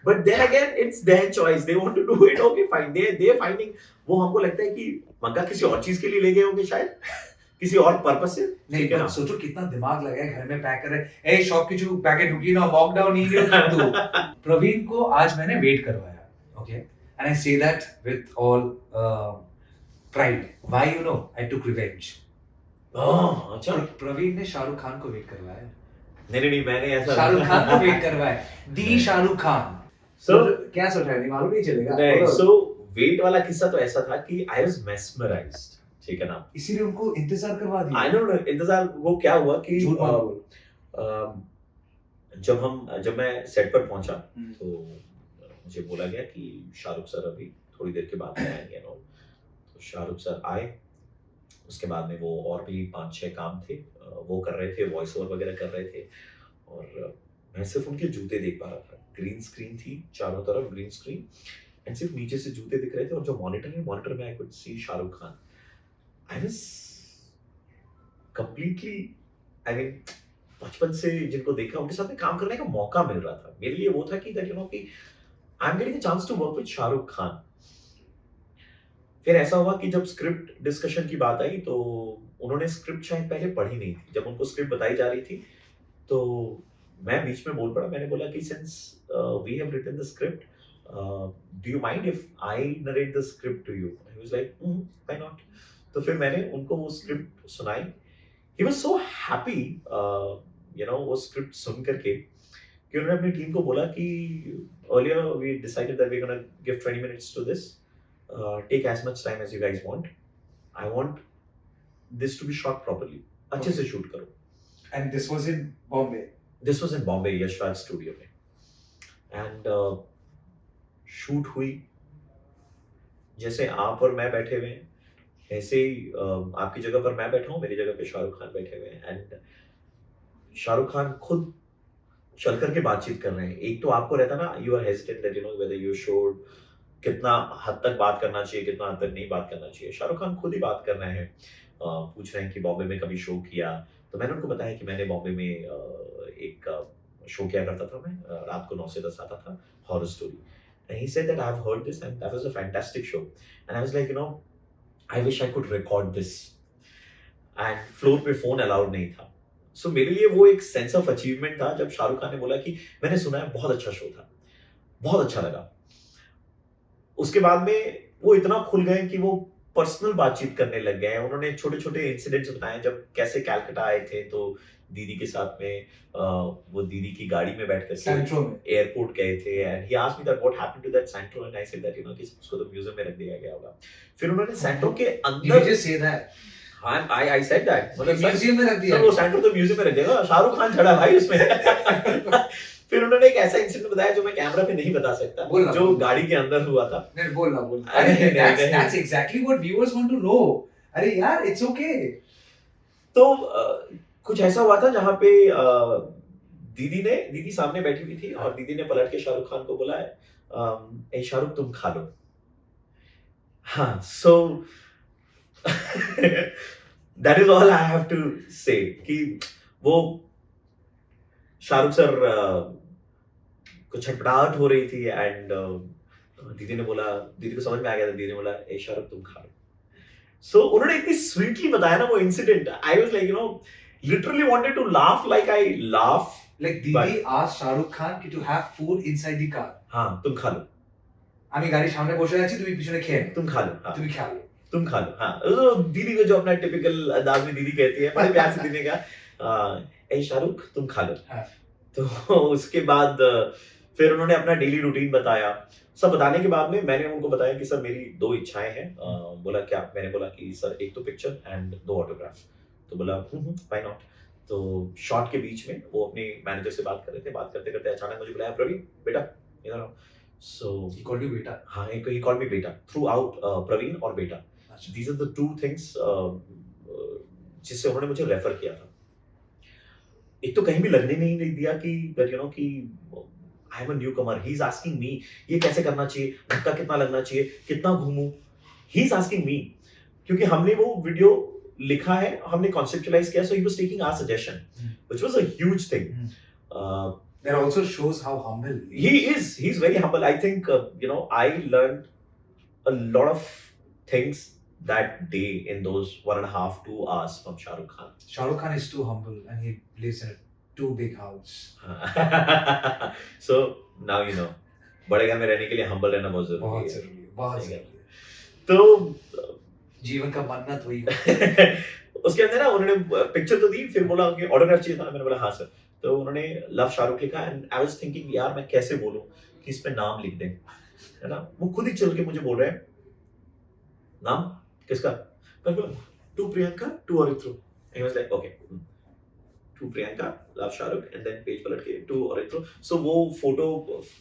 But then again, it's their choice. They want to do it. Okay, fine. They're finding. वो हमको लगता है कि मक्का किसी और चीज के लिए ले गए होंगे शायद, किसी और पर्पस से। नहीं पर सोचो कितना दिमाग लगाए, घर में पैक कर रहे। ए शॉप की जो पैकेट ढुकी ना, लॉकडाउन ही है तो प्रवीण को आज मैंने वेट करवाया Okay, and I say that with all pride. Why, you know, I took revenge. अच्छा प्रवीण ने शाहरुख खान को वेट करवाया है। नहीं मैंने ऐसा शाहरुख खान को वेट करवाया है। दी नहीं। शाहरुख खान। So क्या सोच रहा है, नहीं मालूम नहीं चलेगा। नहीं बोलो। सो वेट वाला किस्सा तो ऐसा था कि आई वाज मेस्मराइज्ड, ठीक है ना। इसीलिए उनको इंतजार करवा दिया। आई नो इंतजार वो क्या हुआ कि झूठ मत बोल। जब मैं सेट पर पहुंचा हम्म। तो मुझे बोला गया कि शाहरुख सर अभी थोड़ी देर के बाद में आएंगे नो। तो शाहरुख सर आए, उसके बाद में वो और भी 5-6 काम थे वो कर रहे थे, वॉइस ओवर वगैरह कर रहे थे और मैं सिर्फ उनके जूते देख पा रहा था। ग्रीन स्क्रीन थी चारों तरफ, ग्रीन स्क्रीन एंड सिर्फ नीचे से जूते दिख रहे थे और जो मॉनिटर है मॉनिटर में I could see Shahrukh Khan. I was completely I mean बचपन से जिनको देखा उनके साथ में काम करने का मौका मिल रहा था, मेरे लिए वो था कि दैट यू नो कि I am getting a chance to work with Shahrukh Khan. फिर ऐसा हुआ कि जब स्क्रिप्ट डिस्कशन की बात आई तो उन्होंने स्क्रिप्ट शायद पहले पढ़ी नहीं थी। जब उनको स्क्रिप्ट बताई जा रही थी तो मैं बीच में बोल पड़ा। मैंने बोला कि since we have written the script, do you mind if I narrate the script to you? He was like why not. तो फिर मैंने उनको वो स्क्रिप्ट सुनाई। He was so happy you know वो स्क्रिप्ट सुन करके कि उन्होंने अपनी टीम को बोला कि earlier we decided that we're going to give 20 minutes to this, take as much time as you guys want. I want this to be shot properly. अच्छे से शूट करो। And this was in Bombay. This was in Bombay, Yash Raj studio में and shoot हुई। जैसे आप और मैं बैठे हुए हैं ऐसे ही आपकी जगह पर मैं बैठा हूँ, मेरी जगह पे शाहरुख खान बैठे हुए हैं एंड शाहरुख खान खुद चल करके बातचीत कर रहे हैं। एक तो आपको रहता ना you are hesitant that you know whether you should कितना हद तक बात करना चाहिए, कितना हद तक नहीं बात करना चाहिए। शाहरुख खान खुद ही बात कर रहे हैं, पूछ रहे हैं कि बॉम्बे में कभी शो किया। तो मैंने उनको बताया कि मैंने बॉम्बे में एक शो किया करता था, मैं रात को 9 से 10 आता था, horror story. And he said that I've heard this and that was a fantastic show. And I was like, you know, I wish I could record this. And floor पे फोन अलाउड नहीं था। सो मेरे लिए वो एक sense of achievement था जब शाहरुख खान ने बोला कि मैंने सुना है बहुत अच्छा शो था, बहुत अच्छा लगा। उसके बाद में वो इतना खुल गए कि वो पर्सनल बातचीत करने लग गए हैं। उन्होंने छोटे छोटे इंसिडेंट्स बताए जब कैसे कैलकाटा आए थे तो दीदी के साथ में वो दीदी की गाड़ी में बैठ कर एयरपोर्ट गए थे and he asked me that what happened to that Santro and I said that you know कि उसको तो म्यूजियम में रख दिया गया होगा। फिर उन्होंने सैंट्रो के अंदर just say that. I said that मतलब म्यूजियम में रख दिया। सर वो सैंट्रो तो म्यूजियम में रख देगा, शाहरुख खान खड़ा है भाई उसमें। फिर उन्होंने एक ऐसा इंसिडेंट बताया जो मैं कैमरा पे नहीं बता सकता, जो गाड़ी के अंदर हुआ था। नहीं बोलना अरे that's exactly what viewers want to know. अरे यार it's okay. तो कुछ ऐसा हुआ था जहाँ पे दीदी सामने बैठी हुई थी और दीदी ने पलट के शाहरुख खान को बोला है ए शाहरुख तुम खा लो। हाँ so that is all I have to say कि वो शाहरुख सर कुछ छटपटाहट हो रही थी एंड दीदी ने बोला, दीदी को समझ में आ गया था, दीदी ने बोला ए शाहरुख तुम खा लो। सो उन्होंने इतनी स्वीटली बताया ना वो incident, I was like you know literally wanted to laugh like I laugh. Like Didi asked Shahrukh Khan to have food inside the car. हाँ तुम खा लो, আমি গাড়ির সামনে বসে আছি তুমি পিছনে খেয়ে तुम खा लो, हाँ তুমি खा लो, तुम खा लो। हाँ तो दीदी को जो अपना टिपिकल अंदाज में दीदी कहती है बड़े प्यार से दीदी का ए शाहरुख तुम खा लो। हाँ। तो उसके बाद फिर उन्होंने अपना डेली रूटीन बताया। सब बताने के बाद में मैंने उनको बताया कि सर मेरी 2 इच्छाएं हैं। बोला क्या? मैंने बोला कि सर एक तो पिक्चर एंड 2 ऑटोग्राफ। तो बोला व्हाई नॉट। तो शॉट के बीच में वो अपने मैनेजर से बात कर रहे थे, बात करते करते अचानक मुझे बुलाया, प्रवीण बेटा इधर आओ। सो he called you बेटा। हाँ he called me बेटा थ्रू आउट, प्रवीण और बेटा, these are the 2 things जिससे उन्होंने मुझे रेफर किया था। एक तो कहीं भी लगने नहीं दिया कि दैट यू नो कि I am a new Qamar, he is asking me ये कैसे करना चाहिए, धक्का कितना लगना चाहिए, कितना घूमूं, ही इज आस्किंग मी। क्योंकि हमने वो वीडियो लिखा है, हमने कॉन्सेप्चुअलाइज किया, so he was taking our suggestion which was a huge thing. That also shows how humble he's very humble. I think you know I learned a lot of things that day in those 1.5-2 hours from Shahrukh Khan. Shahrukh Khan is too humble and he lives in a too big house. So now you know. बड़े घर में रहने के लिए humble रहना बहुत जरूरी बहुत है। जरूरी है, बहुत सही है। जरूरी है। तो जीवन का मन्नत वही है। उसके अंदर ना उन्होंने पिक्चर तो दी, फिर बोला कि ऑटोग्राफ चाहिए था, मैंने बोला हाँ सर। तो उन्होंने लव शाहरुख लिखा एंड आई वाज थिंकिंग यार मैं कैसे बोलूं कि इस पे नाम लिख दें, है ना। वो खुद ही चल के मुझे बोल रहे हैं नाम किसका, मैं बोला to Priyanka to Aritro, he was like okay to Priyanka love Shahrukh and then page पलट के टू अरित्रो। सो वो फोटो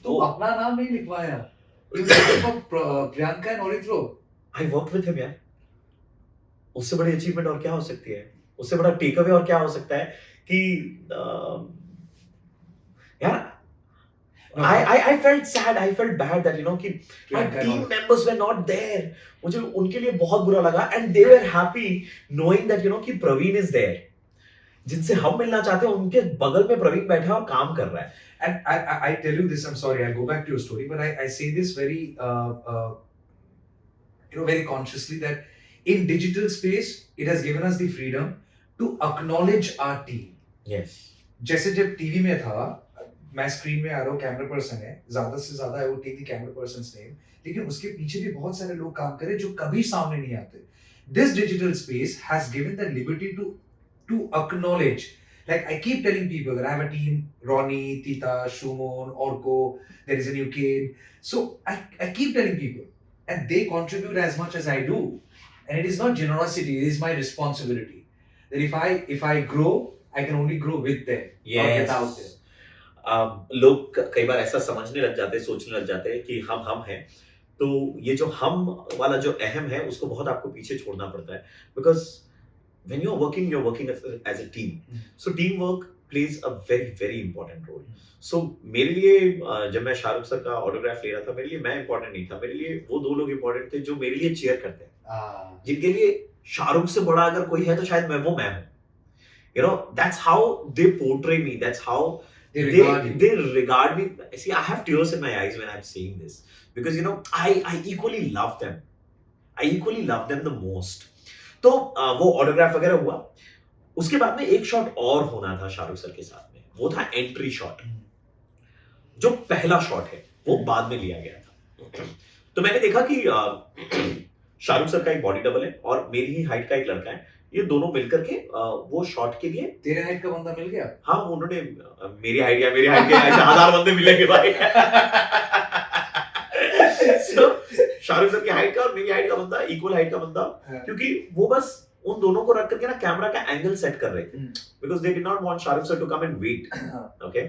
तो अपना नाम नहीं लिखवाया, Priyanka and Aritro. I work with him यार, उससे बड़ी अचीवमेंट और क्या हो सकती है, उससे बड़ा टेक अवे और क्या हो सकता है कि यार No, I felt sad, I felt bad that you know कि my Priyanka team and members were not there, मुझे उनके लिए बहुत बुरा लगा and they were happy knowing that you know कि प्रवीण is there, जिनसे हम मिलना चाहते हैं उनके बगल में प्रवीण बैठा है और काम कर रहा है। And I tell you this, I'm sorry, I'll go back to your story, but I say this very, very consciously that in digital space, it has given us the freedom to acknowledge our team. Yes. जैसे जब TV में था, मैं screen में आ रहा हूँ, camera person है, ज्यादा से ज्यादा I would take the camera person's name, लेकिन उसके पीछे भी बहुत सारे लोग काम करे जो कभी सामने नहीं आते. This digital space has given the liberty to acknowledge. Like I keep telling people that I have a team, Ronnie, Tita, Shumon, Orko, there is a new kid. So I keep telling people, and they contribute as much as I do. And it is not generosity, it is my responsibility. That if I grow, I can only grow with them, not without them. लोग कई बार ऐसा समझने लग जाते हैं, सोचने लग जाते हैं कि हम हैं, तो ये जो हम वाला जो अहम है उसको बहुत आपको पीछे छोड़ना पड़ता है, because when you're working as a team. So teamwork plays a very very important role. So मेरे लिए जब मैं शाहरुख सर का ऑटोग्राफ ले रहा था, मेरे लिए मैं इंपॉर्टेंट नहीं था, मेरे लिए वो दो लोग इंपॉर्टेंट थे जो मेरे लिए चीयर करते हैं, जिनके लिए शाहरुख से बड़ा अगर कोई है तो शायद मैं हूं. You know, that's how they portray me, that's how they regard me. See, I have tears in my eyes when I'm saying this because you know I equally love them the most. तो वो autograph वगैरह हुआ, उसके बाद में एक shot और होना था शाहरुख सर के साथ में, वो था एंट्री शॉट. जो पहला शॉट है वो बाद में लिया गया था. तो मैंने देखा कि शाहरुख सर का एक बॉडी डबल है और मेरी ही हाइट का एक लड़का है, ये दोनों मिलकर के वो शॉट के लिए. तेरे हाइट का बंदा मिल गया? हाँ, उन्होंने मेरी हाइट के ऐसे 1000 बंदे मिलेंगे भाई. शाहरुख सर की हाइट का और मेरी हाइट का बंदा, इक्वल हाइट का बंदा, क्योंकि वो बस उन दोनों को रख करके ना कैमरा का एंगल सेट कर रहे थे, because they did not want Shahrukh sir to come and wait. Okay,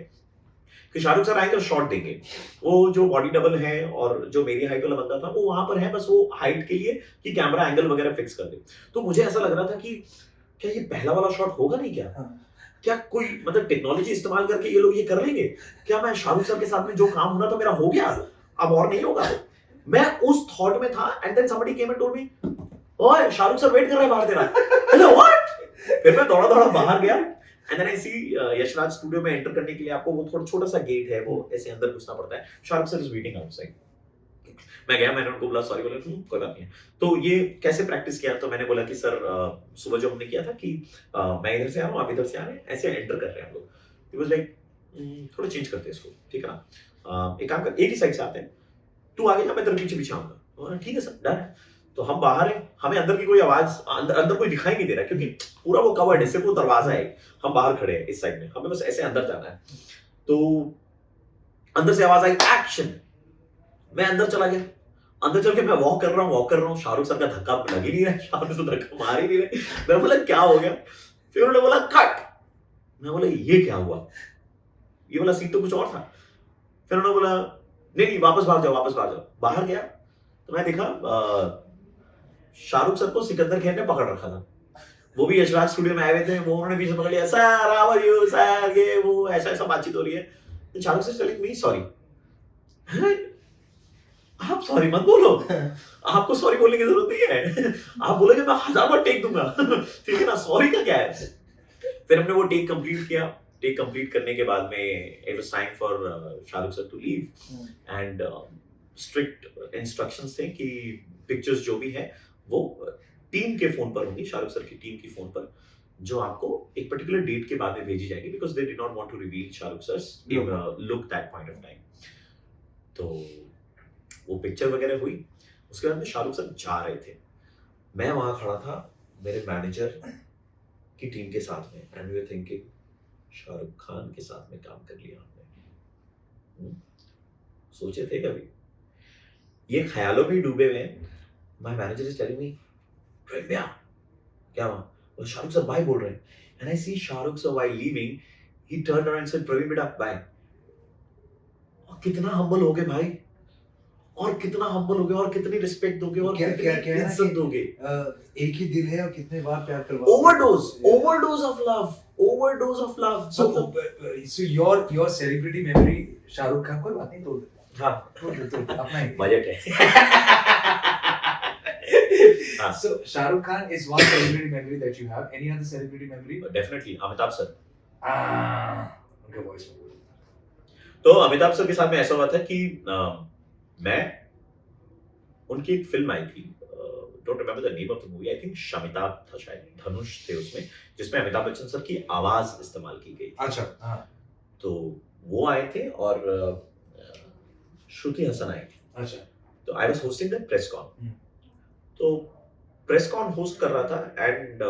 कि शाहरुख सर आएंगे और शॉट देंगे. वो जो बॉडी डबल है और जो मेरी हाइट वाला बंदा था वो वहां पर है बस वो हाइट के लिए कि कैमरा एंगल वगैरह फिक्स कर दे. तो मुझे ऐसा लग रहा था कि क्या ये पहला वाला शॉट होगा नहीं क्या कोई मतलब टेक्नोलॉजी इस्तेमाल करके ये लोग ये कर लेंगे क्या? मैं शाहरुख सर के साथ में जो काम होना था मेरा हो गया, अब और नहीं होगा. मैं उस थॉट में था and then somebody came and told me, ओए शाहरुख सर वेट कर रहे हैं बाहर तेरा. Hello what? फिर मैं दौड़ा बाहर गया and then I see Yashraj studio में एंटर करने के लिए आपको वो थोड़ा छोटा सा गेट है, वो ऐसे अंदर घुसना पड़ता है. Shahrukh sir is waiting outside. मैं गया, मैंने उनको बोला सॉरी, बोला कोई बात नहीं. तो ये कैसे प्रैक्टिस किया? तो मैंने बोला कि सर सुबह जो हमने किया था कि मैं इधर से आ रहा हूँ, आप इधर से आ रहे हैं, ऐसे एंटर कर रहे हैं हम लोग. ही वाज लाइक थोड़ा चेंज करते हैं इसको, ठीक है ना, एक काम कर, एक ही साइड से आते हैं, तू आगे जा, मैं तेरे पीछे आऊंगा. ठीक है सर, डन. तो हम बाहर हैं, हमें अंदर की कोई आवाज, अंदर कोई दिखाई नहीं दे रहा क्योंकि पूरा वो कवर्ड है, सिर्फ वो दरवाजा है. हम बाहर खड़े हैं इस साइड में, हमें बस ऐसे अंदर जाना है. तो अंदर से आवाज आई एक्शन. मैं अंदर चला गया, अंदर चल के मैं वॉक कर रहा हूँ. शाहरुख सर का धक्का लग ही नहीं रहा, शाहरुख सर धक्का मार ही नहीं रहे. मैं बोला क्या हो गया? फिर उन्होंने बोला कट. मैं बोला ये क्या हुआ? ये वाला सीन तो कुछ और था. फिर उन्होंने बोला नहीं वापस भाग जाओ. बाहर गया तो मैं देखा शाहरुख सर को सिकंदर खेर ने पकड़ रखा था. वो भी यशराज स्टूडियो में आए हुए थे, वो उन्होंने पीछे पकड़ लिया, sir how are you sir, ये वो ऐसा बातचीत हो रही है. तो Shahrukh sir telling me sorry. आप सॉरी मत बोलो, आपको सॉरी बोलने की जरूरत नहीं है. आप बोलोगे मैं 1000 बार टेक दूंगा. ठीक है ना, सॉरी का क्या है. फिर हमने वो टेक कंप्लीट किया. टेक कंप्लीट करने के बाद में it was time for Shahrukh sir to leave and strict instructions थे कि पिक्चर्स जो भी है वो टीम के फोन पर होंगी, शाहरुख सर की टीम की फोन पर, जो आपको एक पर्टिकुलर डेट के बाद में भेजी जाएगी, because they did not want to reveal Shahrukh sir's look that point of time. तो वो पिक्चर वगैरह हुई, उसके बाद में शाहरुख सर जा रहे थे, मैं वहां खड़ा था मेरे मैनेजर की टीम के साथ में, and we were thinking Shahrukh Khan के साथ में काम कर लिया हमने। सोचे थे कभी? ये ख्यालों में ही डूबे हुए हैं। माय मैनेजर इज टेलिंग मी, भैया क्या हुआ? और शाहरुख सर बाय बोल रहे हैं, and I see Shahrukh sir while leaving, he turned around and said, Praveen बेटा बाय। और कितना हम्बल हो गए भाई, और कितना हम्बल हो गए, और कितनी रिस्पेक्ट दोगे, और क्या क्या कितनी क्या है इज्जत दोगे। एक ही दिल है और कितने बार प्यार करवा overdose of love, overdose of love. so your celebrity memory Shahrukh Khan, कोई बात नहीं, तोड़ दे हाँ, अपना ही बजट है। हाँ। So Shahrukh Khan is one celebrity memory that you have. Any other celebrity memory? Definitely Amitabh sir. उनके वॉइस में बोलो। तो अमिताभ सर के साथ में ऐसा हुआ था कि मैं, उनकी एक फिल्म आई थी, don't remember the name of the movie, I think Shamitabh था शायद, धनुष थे उसमें, जिसमें अमिताभ बच्चन सर की आवाज इस्तेमाल की गई थी। अच्छा, हाँ। तो वो आए थे और श्रुति हसन आई थी। अच्छा। तो I was hosting the press con. हम्म। तो प्रेस कॉन होस्ट कर रहा था, एंड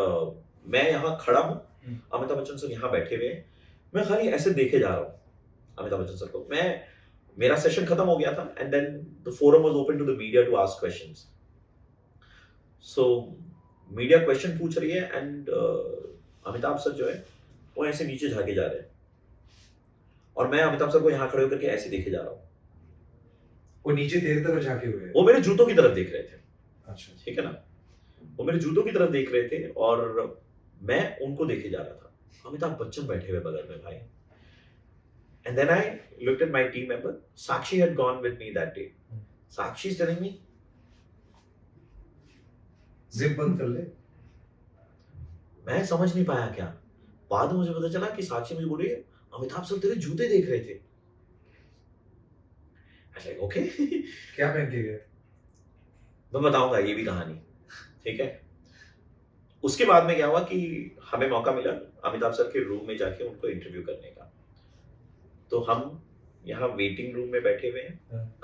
मैं यहाँ खड़ा हूँ, अमिताभ बच्चन सर यहाँ बैठे हुए हैं, मैं खाली ऐसे देखे जा रहा हूँ अमिताभ बच्चन सर को। मेरा सेशन खत्म हो गया था, and then the forum was open to the media to ask questions. So media question पूछ रही है, एंड अमिताभ सर जो है वो ऐसे नीचे झाके जा रहे हैं, और मैं अमिताभ सर को यहाँ खड़े होकर के ऐसे देखे जा रहा हूँ। वो नीचे तेरे तरफ झाके हुए हैं। वो मेरे जूतों की तरफ देख रहे थे। अच्छा। ठीक है ना, वो मेरे जूतों की तरफ देख रहे थे और मैं उनको देखे जा रहा था। अमिताभ बच्चन बैठे हुए बगल में भाई। And then I looked at my team member. Sakshi had gone with me that day. Sakshi is telling me, zip बंद कर ले। मैं समझ नहीं पाया क्या। बाद में मुझे पता चला कि साक्षी मुझे बोल रही है, अमिताभ सर तेरे जूते देख रहे थे। I was like, okay. क्या पहन के गए? मैं बताऊंगा ये भी कहानी, ठीक है। उसके बाद में क्या हुआ कि हमें मौका मिला अमिताभ सर के रूम में जाके उनको इंटरव्यू करने का। तो हम यहाँ वेटिंग रूम में बैठे हुए हैं,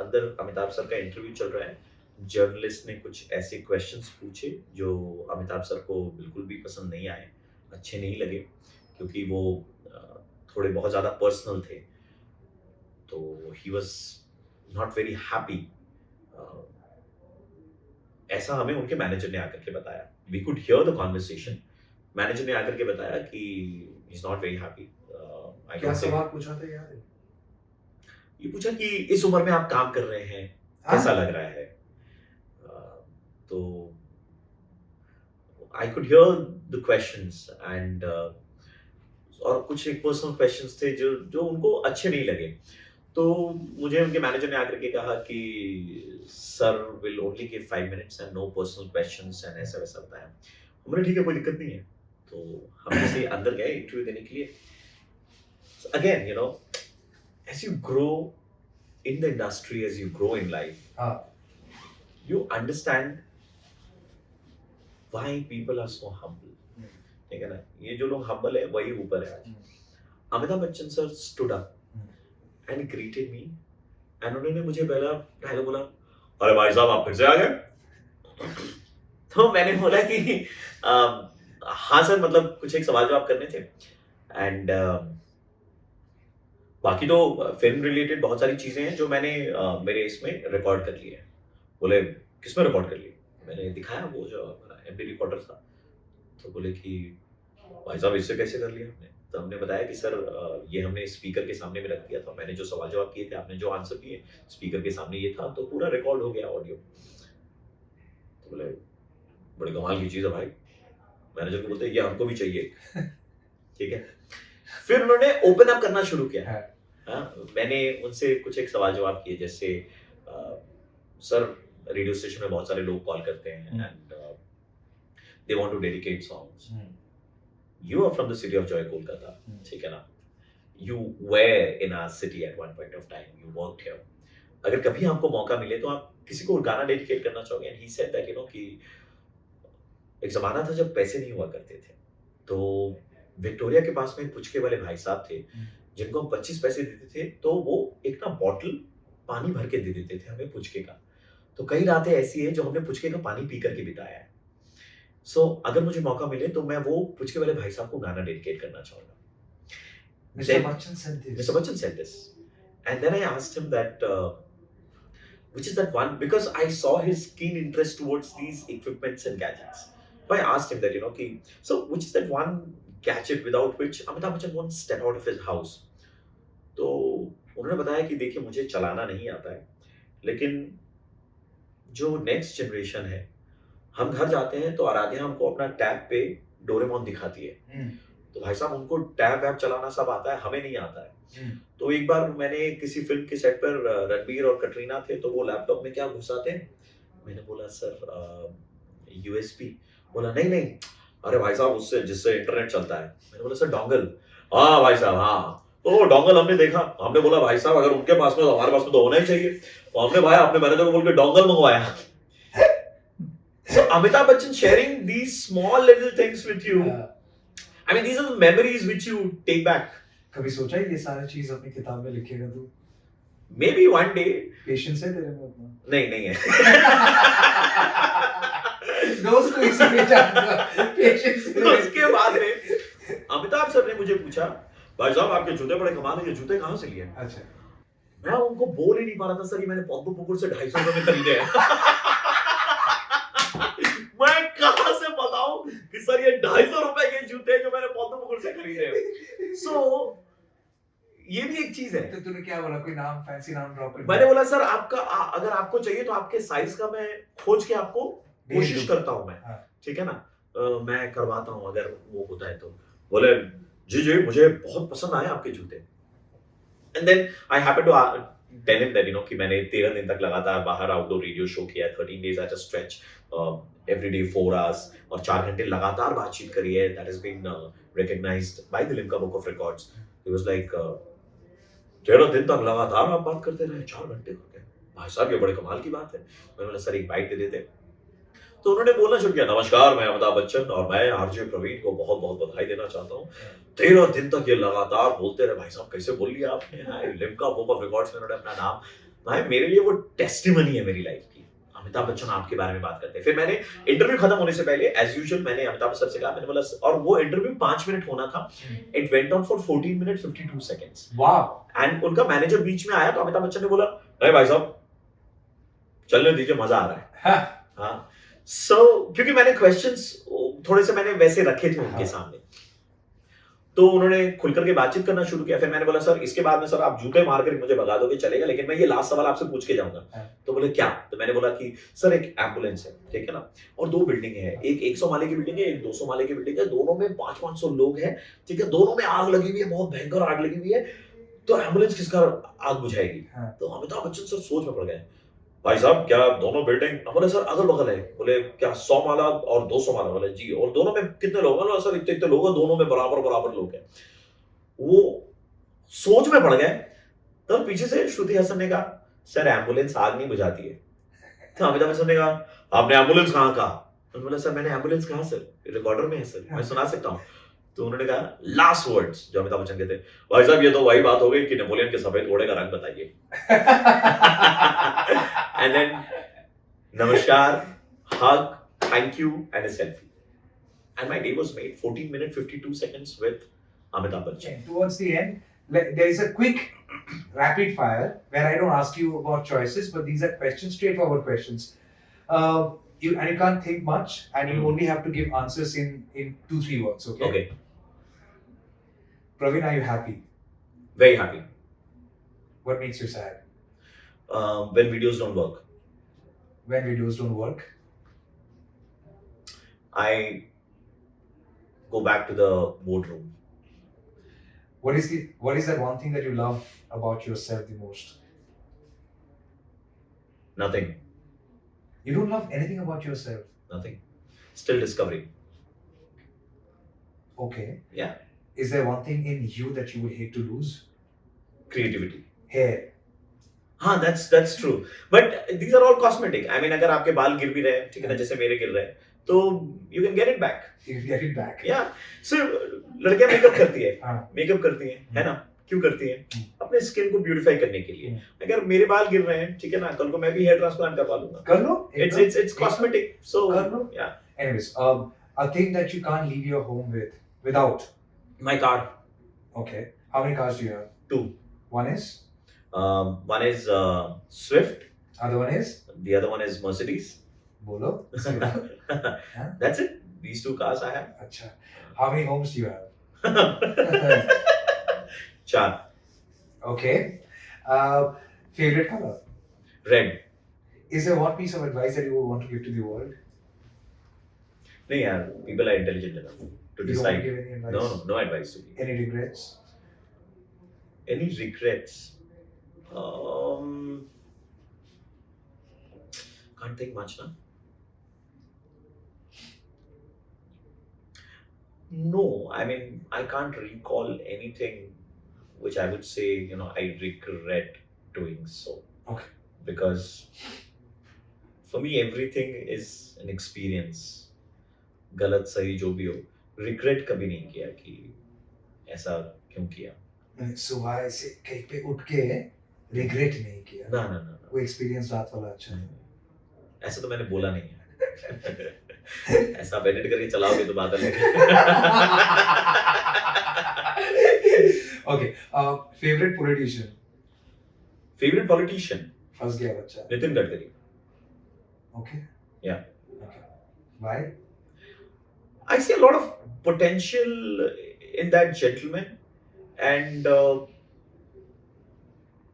अंदर अमिताभ सर का इंटरव्यू चल रहा है। जर्नलिस्ट ने कुछ ऐसे क्वेश्चंस पूछे जो अमिताभ सर को बिल्कुल भी पसंद नहीं आए, अच्छे नहीं लगे, क्योंकि वो थोड़े बहुत ज़्यादा पर्सनल थे। तो he was not very happy. ऐसा हमें उनके मैनेजर ने आकर के बताया। We could hear the conversation. Manager ने आकर के बताया कि he is not very happy. क्या सवाल पूछा था यार? ये पूछा कि इस उम्र में आप काम कर रहे हैं, कैसा लग रहा है? तो I could hear the questions, and और कुछ एक पर्सनल क्वेश्चंस थे जो उनको अच्छे नहीं लगे। तो मुझे उनके मैनेजर ने आकर के कहा कि sir will only give 5 minutes and no personal questions, and ऐसा वैसा बताया। हमने ठीक है, कोई दिक्कत नहीं है। तो हम ऐसे अंदर गए इंटरव्यू देने के लिए। Again, you know, as you grow in the industry, as you grow in life, you understand why people are so humble. ठीक है ना, ये जो लोग humble है वही ऊपर है आज। Amitabh Bachchan sir stood up and greeted me, and उन्होंने मुझे पहला डायलॉग बोला, अरे भाई साहब आप फिर से आ गए। तो मैंने बोला कि हाँ सर, मतलब कुछ एक सवाल जवाब करने थे, एंड बाकी तो फिल्म रिलेटेड बहुत सारी चीजें हैं जो मैंने मेरे इसमें रिकॉर्ड कर ली है। बोले किसमें रिकॉर्ड कर ली? मैंने दिखाया वो जो हमारा एमडी रिकॉर्डर था। तो बोले कि भाई साहब इससे कैसे कर लिया आपने? तो हमने बताया कि सर ये हमने स्पीकर के सामने में रख दिया था, मैंने जो सवाल जवाब किए थे, आपने जो आंसर दिए, स्पीकर के सामने ये था, तो पूरा रिकॉर्ड हो गया ऑडियो। तो बोले बड़ी कमाल की चीज है भाई। मैनेजर को बोलते ये हमको भी चाहिए। ठीक है, फिर उन्होंने ओपन अप करना शुरू किया। मैंने उनसे कुछ एक सवाल जवाब किए, जैसे सर रेडियो स्टेशन में बहुत सारे लोग कॉल करते हैं and they want to dedicate songs. You are from the city of joy Kolkata, ठीक है ना, you were in our city at one point of time, you worked here. अगर कभी आपको मौका मिले तो आप किसी को गाना डेडिकेट करना चाहोगे? And he said that, you know, कि एक जमाना था जब पैसे नहीं हुआ करते थे, तो विक्टोरिया के पास में पुचके वाले भाई साहब थे, जिनको हम 25 पैसे देते थे तो वो एक ना बॉटल पानी भर के दे देते थे हमें पुचके का। तो कई रातें ऐसी है जो हमने पुचके का पानी पी करके बिताया है। सो अगर मुझे मौका मिले तो मैं वो पुचके वाले भाई साहब को गाना डेडिकेट करना चाहूँगा। Mr. Then Bachchan said this. Mr. Bachchan said this. And then I asked him that, which is that one, because I saw his keen interest towards these equipments and gadgets. So I asked him that, so which is that one gadget without which Amitabh Bachchan won't step out of his house? तो उन्होंने बताया कि देखिए मुझे चलाना नहीं आता है, लेकिन जो नेक्स्ट जनरेशन है, हम घर जाते हैं तो आराध्या हमको अपना टैब पे डोरेमोन दिखाती है। तो भाई साहब उनको टैब वैब चलाना सब आता है, हमें नहीं आता है। तो एक बार मैंने किसी फिल्म के सेट पर रणबीर और कटरीना थे, तो वो लैपटॉप में क्या घुसाते हैं, मैंने बोला सर यूएसबी, बोला नहीं नहीं, अरे भाई साहब उससे जिससे इंटरनेट चलता है। मैंने बोला सर डोंगल, हाँ भाई साहब हाँ, तो डोंगल हमने देखा, हमने बोला भाई साहब अगर उनके पास में तो हमारे पास में तो होना ही चाहिए, तो हमने भाई अपने मैनेजर को बोल के डोंगल मंगवाया। So Amitabh Bachchan sharing these small little things with you, I mean these are the memories which you take back. कभी सोचा है ये सारी चीज अपनी किताब में लिखेगा तू? Maybe one day. पेशेंस है तेरे में उतना? नहीं है। दोस्त को इसी में जानता, पेशेंस। तो उसके बाद में अमिताभ सर ने मुझे पूछा, भाई साहब आपके जूते बड़े कमाल है, ये जूते कहाँ से लिए? अच्छा। मैं उनको बोल ही नहीं पा रहा था सर, ये मैंने पद्म पुकुर से 250 रुपए में खरीदे हैं। मैं कहां से बताऊं कि सर ये 250 रुपए के जूते जो मैंने पद्म पुकुर से खरीदे हैं। सो ये भी एक चीज है। तो तूने क्या बोला, कोई नाम, फैंसी नाम ड्रॉप कर? मैंने बोला सर आपका अगर आपको चाहिए तो आपके साइज का मैं खोज के आपको कोशिश करता हूं मैं, ठीक है ना, मैं करवाता हूं अगर वो होता है तो। बोले जी मुझे बहुत पसंद आए आपके जूते। And then I happened to tell him that कि मैंने 13 दिन तक लगातार बाहर आउटडोर रेडियो शो किया, 13 days at a stretch, every day 4 hours, और 4 घंटे लगातार बातचीत करी है। That has been recognised by the Limca book of records. He was like 13 दिन तक लगातार आप बात करते रहे, 4 घंटे करके, भाई साहब ये बड़े कमाल की बात है। मैंने बोला सर एक बाइट दे देते। तो उन्होंने बोलना शुरू किया, नमस्कार मैं अमिताभ बच्चन और मैं आरजे प्रवीण को बहुत बहुत बधाई देना चाहता हूँ, 13 दिन तक ये लगातार बोलते रहे। भाई साहब कैसे बोल लिया आपने, लिम्का बुक ऑफ रिकॉर्ड्स में उन्होंने अपना नाम। भाई मेरे लिए वो टेस्टिमनी है मेरी लाइफ की। अमिताभ बच्चन आपके बारे में बात करते हैं। फिर मैंने इंटरव्यू खत्म होने से पहले एज यूजुअल मैंने अमिताभ सर से कहा, मैंने बोला, और वो इंटरव्यू 5 मिनट होना था, it went on for 14 minute 52 seconds. वाह। एंड उनका मैनेजर बीच में आया तो अमिताभ बच्चन ने बोला, अरे भाई साहब चलने दीजिए, मजा आ रहा है। हाँ क्योंकि मैंने क्वेश्चंस थोड़े से मैंने वैसे रखे थे उनके सामने, तो उन्होंने खुल करके बातचीत करना शुरू किया। फिर मैंने बोला सर इसके बाद में सर आप जूते मारकर मुझे भगा दोगे चलेगा, लेकिन मैं ये लास्ट सवाल आपसे पूछ के जाऊंगा। तो बोले क्या? तो मैंने बोला कि सर एक एम्बुलेंस है, ठीक है ना, और 2 बिल्डिंग है, एक 100 माले की बिल्डिंग है, एक 200 माले की बिल्डिंग है, दोनों में 500-500 लोग हैं, ठीक है, दोनों में आग लगी हुई है, बहुत भयंकर आग लगी हुई है, तो एम्बुलेंस किसका आग बुझाएगी? तो अमिताभ बच्चन सर सोच में पड़ गए, भाई साहब क्या दोनों बिल्डिंग? बोले सर अगल बगल है। बोले क्या 100 माला और 200 माला? बोले जी, और दोनों में कितने लोग हैं? सर इतने लोग हैं, दोनों में बराबर बराबर लोग हैं। वो सोच में पड़ गए। तब पीछे से श्रुति हसन ने कहा, सर एम्बुलेंस आग नहीं बुझाती है। तो अमिताभ बच्चन ने कहा, आपने एम्बुलेंस कहाँ कहा? तो बोला सर मैंने एम्बुलेंस कहा सर, रिकॉर्डर में है सर, मैं सुना सकता हूँ। तो उन्होंने कहा लास्ट वर्ड्स जो अमिताभ बच्चन कहते, भाई साहब ये तो वही बात हो गई कि नेपोलियन के सफेद घोड़े का रंग बताइए। And then namaskar, hug, thank you and a selfie. And my day was made 14 minutes 52 seconds with Amitabh Bachchan. Towards the end, there is a quick rapid fire where I don't ask you about choices, but these are questions, straightforward questions. You can't think much, and you only have to give answers in 2-3 words. Okay. Okay. Praveen, are you happy? Very happy. What makes you sad? When videos don't work. When videos don't work? I go back to the boardroom. What is that one thing that you love about yourself the most? Nothing. You don't love anything about yourself? Nothing. Still discovering. Okay. Yeah. Is there one thing in you that you would hate to lose? Creativity. Hair. हाँ that's true. But these are all cosmetic. I mean अगर आपके बाल गिर भी रहे, ठीक है ना, जैसे मेरे गिर रहे हैं, तो you can get it back. You can get it back. Yeah. So लड़कियां मेकअप करती है, मेकअप करती हैं, है ना, क्यों करती हैं? अपने स्किन को ब्यूटीफाई करने के लिए। हम्म। अगर मेरे बाल गिर रहे हैं, ठीक है ना, कल को मैं भी हेयर ट्रांसप्लांट करवा लूंगा। कर लो, It's cosmetic. So कर लो। yeah, Anyways, a thing that you can't leave your home without. my car. Okay. How many cars do you have? 2. One is. One is Swift. Other one is. The other one is Mercedes. Bolo. That's it. These 2 cars I have. Acha. How many homes do you have? 4. Okay. Favorite color? Red. Is there one piece of advice that you would want to give to the world? नहीं यार, people are intelligent enough to You don't want decide. to give any advice? No advice to give. Any regrets? Any regrets? Can't think much, na? No, I mean, I can't recall anything which I would say, I regret doing so. Okay. Because for me, everything is an experience. गलत सही जो भी हो, regret कभी नहीं किया कि ऐसा क्यों किया। मैंने सुबह से कहीं पे उठ के रिग्रेट नहीं किया। ना। वो एक्सपीरियंस रात वाला अच्छा है। ऐसा तो मैंने बोला नहीं है। ऐसा आप एडिट करके चलाओगे तो बात अलग है। Okay. Favorite politician? Favorite politician? फंस गया बच्चा। Nitin Gadkari. Okay. Yeah. Okay. Why? I see a lot of potential in that gentleman, and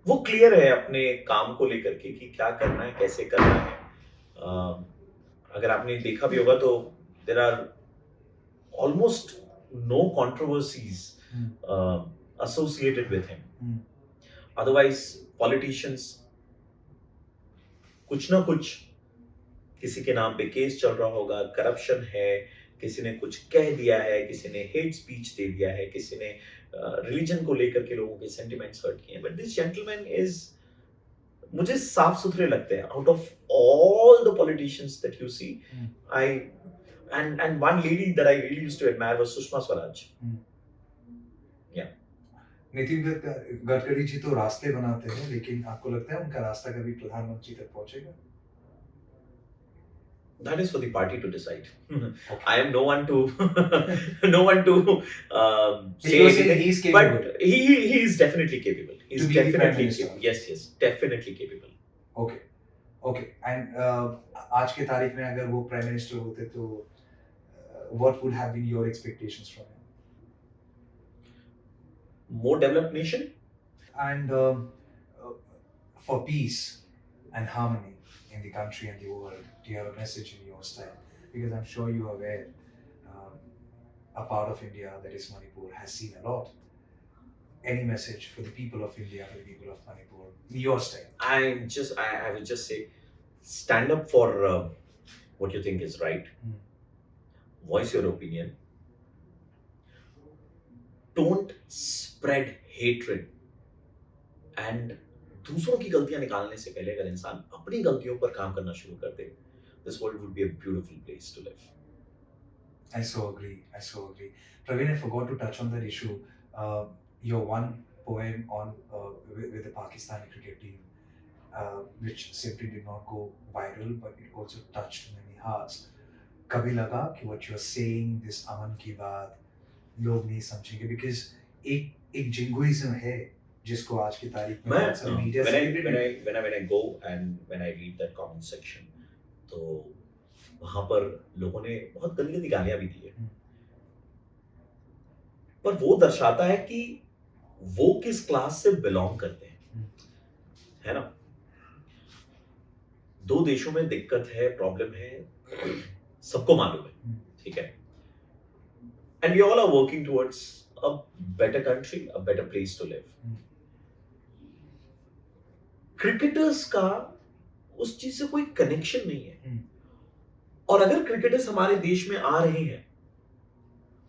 वो क्लियर है अपने काम को लेकर के कि क्या करना है, कैसे करना है। अगर आपने देखा भी होगा तो there are almost no controversies associated with him. Otherwise, politicians कुछ ना कुछ किसी के नाम पे केस चल रहा होगा, करप्शन है, किसी ने कुछ कह दिया है, किसी ने हेट स्पीच दे दिया है, किसी ने रिलीजन को लेकर के लोगों के सेंटिमेंट्स हर्ट किए हैं। बट दिस जेंटलमैन इज, मुझे साफ सुथरे लगते हैं। Out of all the politicians that you see, I and one lady that I really used to admire was Sushma Swaraj. Nitin Gadkari ji तो रास्ते बनाते हैं, लेकिन आपको लगता है उनका रास्ता कभी प्रधानमंत्री तक पहुंचेगा? That is for the party to decide. Okay. I am no one to say You're saying anything, he's capable. but he is definitely capable. He's To be the Prime definitely Minister. capable. Yes, definitely capable. Okay. And आज के तारीख में अगर वो prime minister होते तो what would have been your expectations from him? More developed nation. And for peace and harmony in the country and the world, do you have a message in your style? Because I'm sure you are aware, a part of India that is Manipur has seen a lot. Any message for the people of India, for the people of Manipur, in your style? I would just say, stand up for what you think is right. Voice your opinion. Don't spread hatred. And दूसरों की गलतियां निकालने से पहले अगर इंसान अपनी गलतियों पर काम करना शुरू कर दे, this world would be a beautiful place to live. I so agree. Praveen, I forgot to touch on that issue. Your one poem on with the Pakistani cricket team, which simply did not go viral, but it also touched many hearts. कभी लगा कि what you're saying, this अमन की बात लोग नहीं समझेंगे, because एक जिंगुइज्म है जिसको आज की तारीख में बहुत सारे media when I go and when I read that comment section, तो वहां पर लोगों ने बहुत गंदी गालियां भी दी है, पर वो दर्शाता है कि वो किस क्लास से बिलोंग करते हैं, है ना। दो देशों में दिक्कत है, प्रॉब्लम है, सबको मालूम है, ठीक है। And we all are working towards a better country, a better place to live. Cricketers का उस चीज से कोई कनेक्शन नहीं है। और अगर क्रिकेटर्स हमारे देश में आ रहे हैं,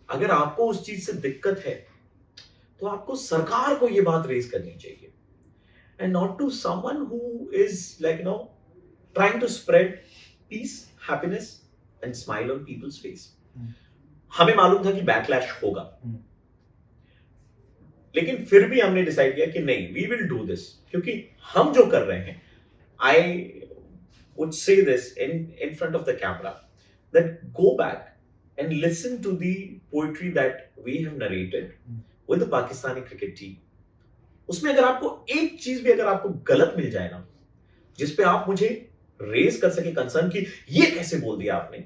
अगर आपको उस चीज से दिक्कत है, तो आपको सरकार को ये बात रेज करनी चाहिए, and not to someone who is like trying to spread peace, happiness and smile on people's face. हमें मालूम था कि बैकलैश होगा, लेकिन फिर भी हमने डिसाइड किया कि नहीं, वी विल डू दिस, क्योंकि हम जो कर रहे हैं, आई would say this in front of the camera, that go back and listen to the poetry that we have narrated with the Pakistani cricket team. उसमें अगर आपको एक चीज भी अगर आपको गलत मिल जाए ना, जिस पे आप मुझे रेज कर सके कंसर्न कि ये कैसे बोल दिया आपने,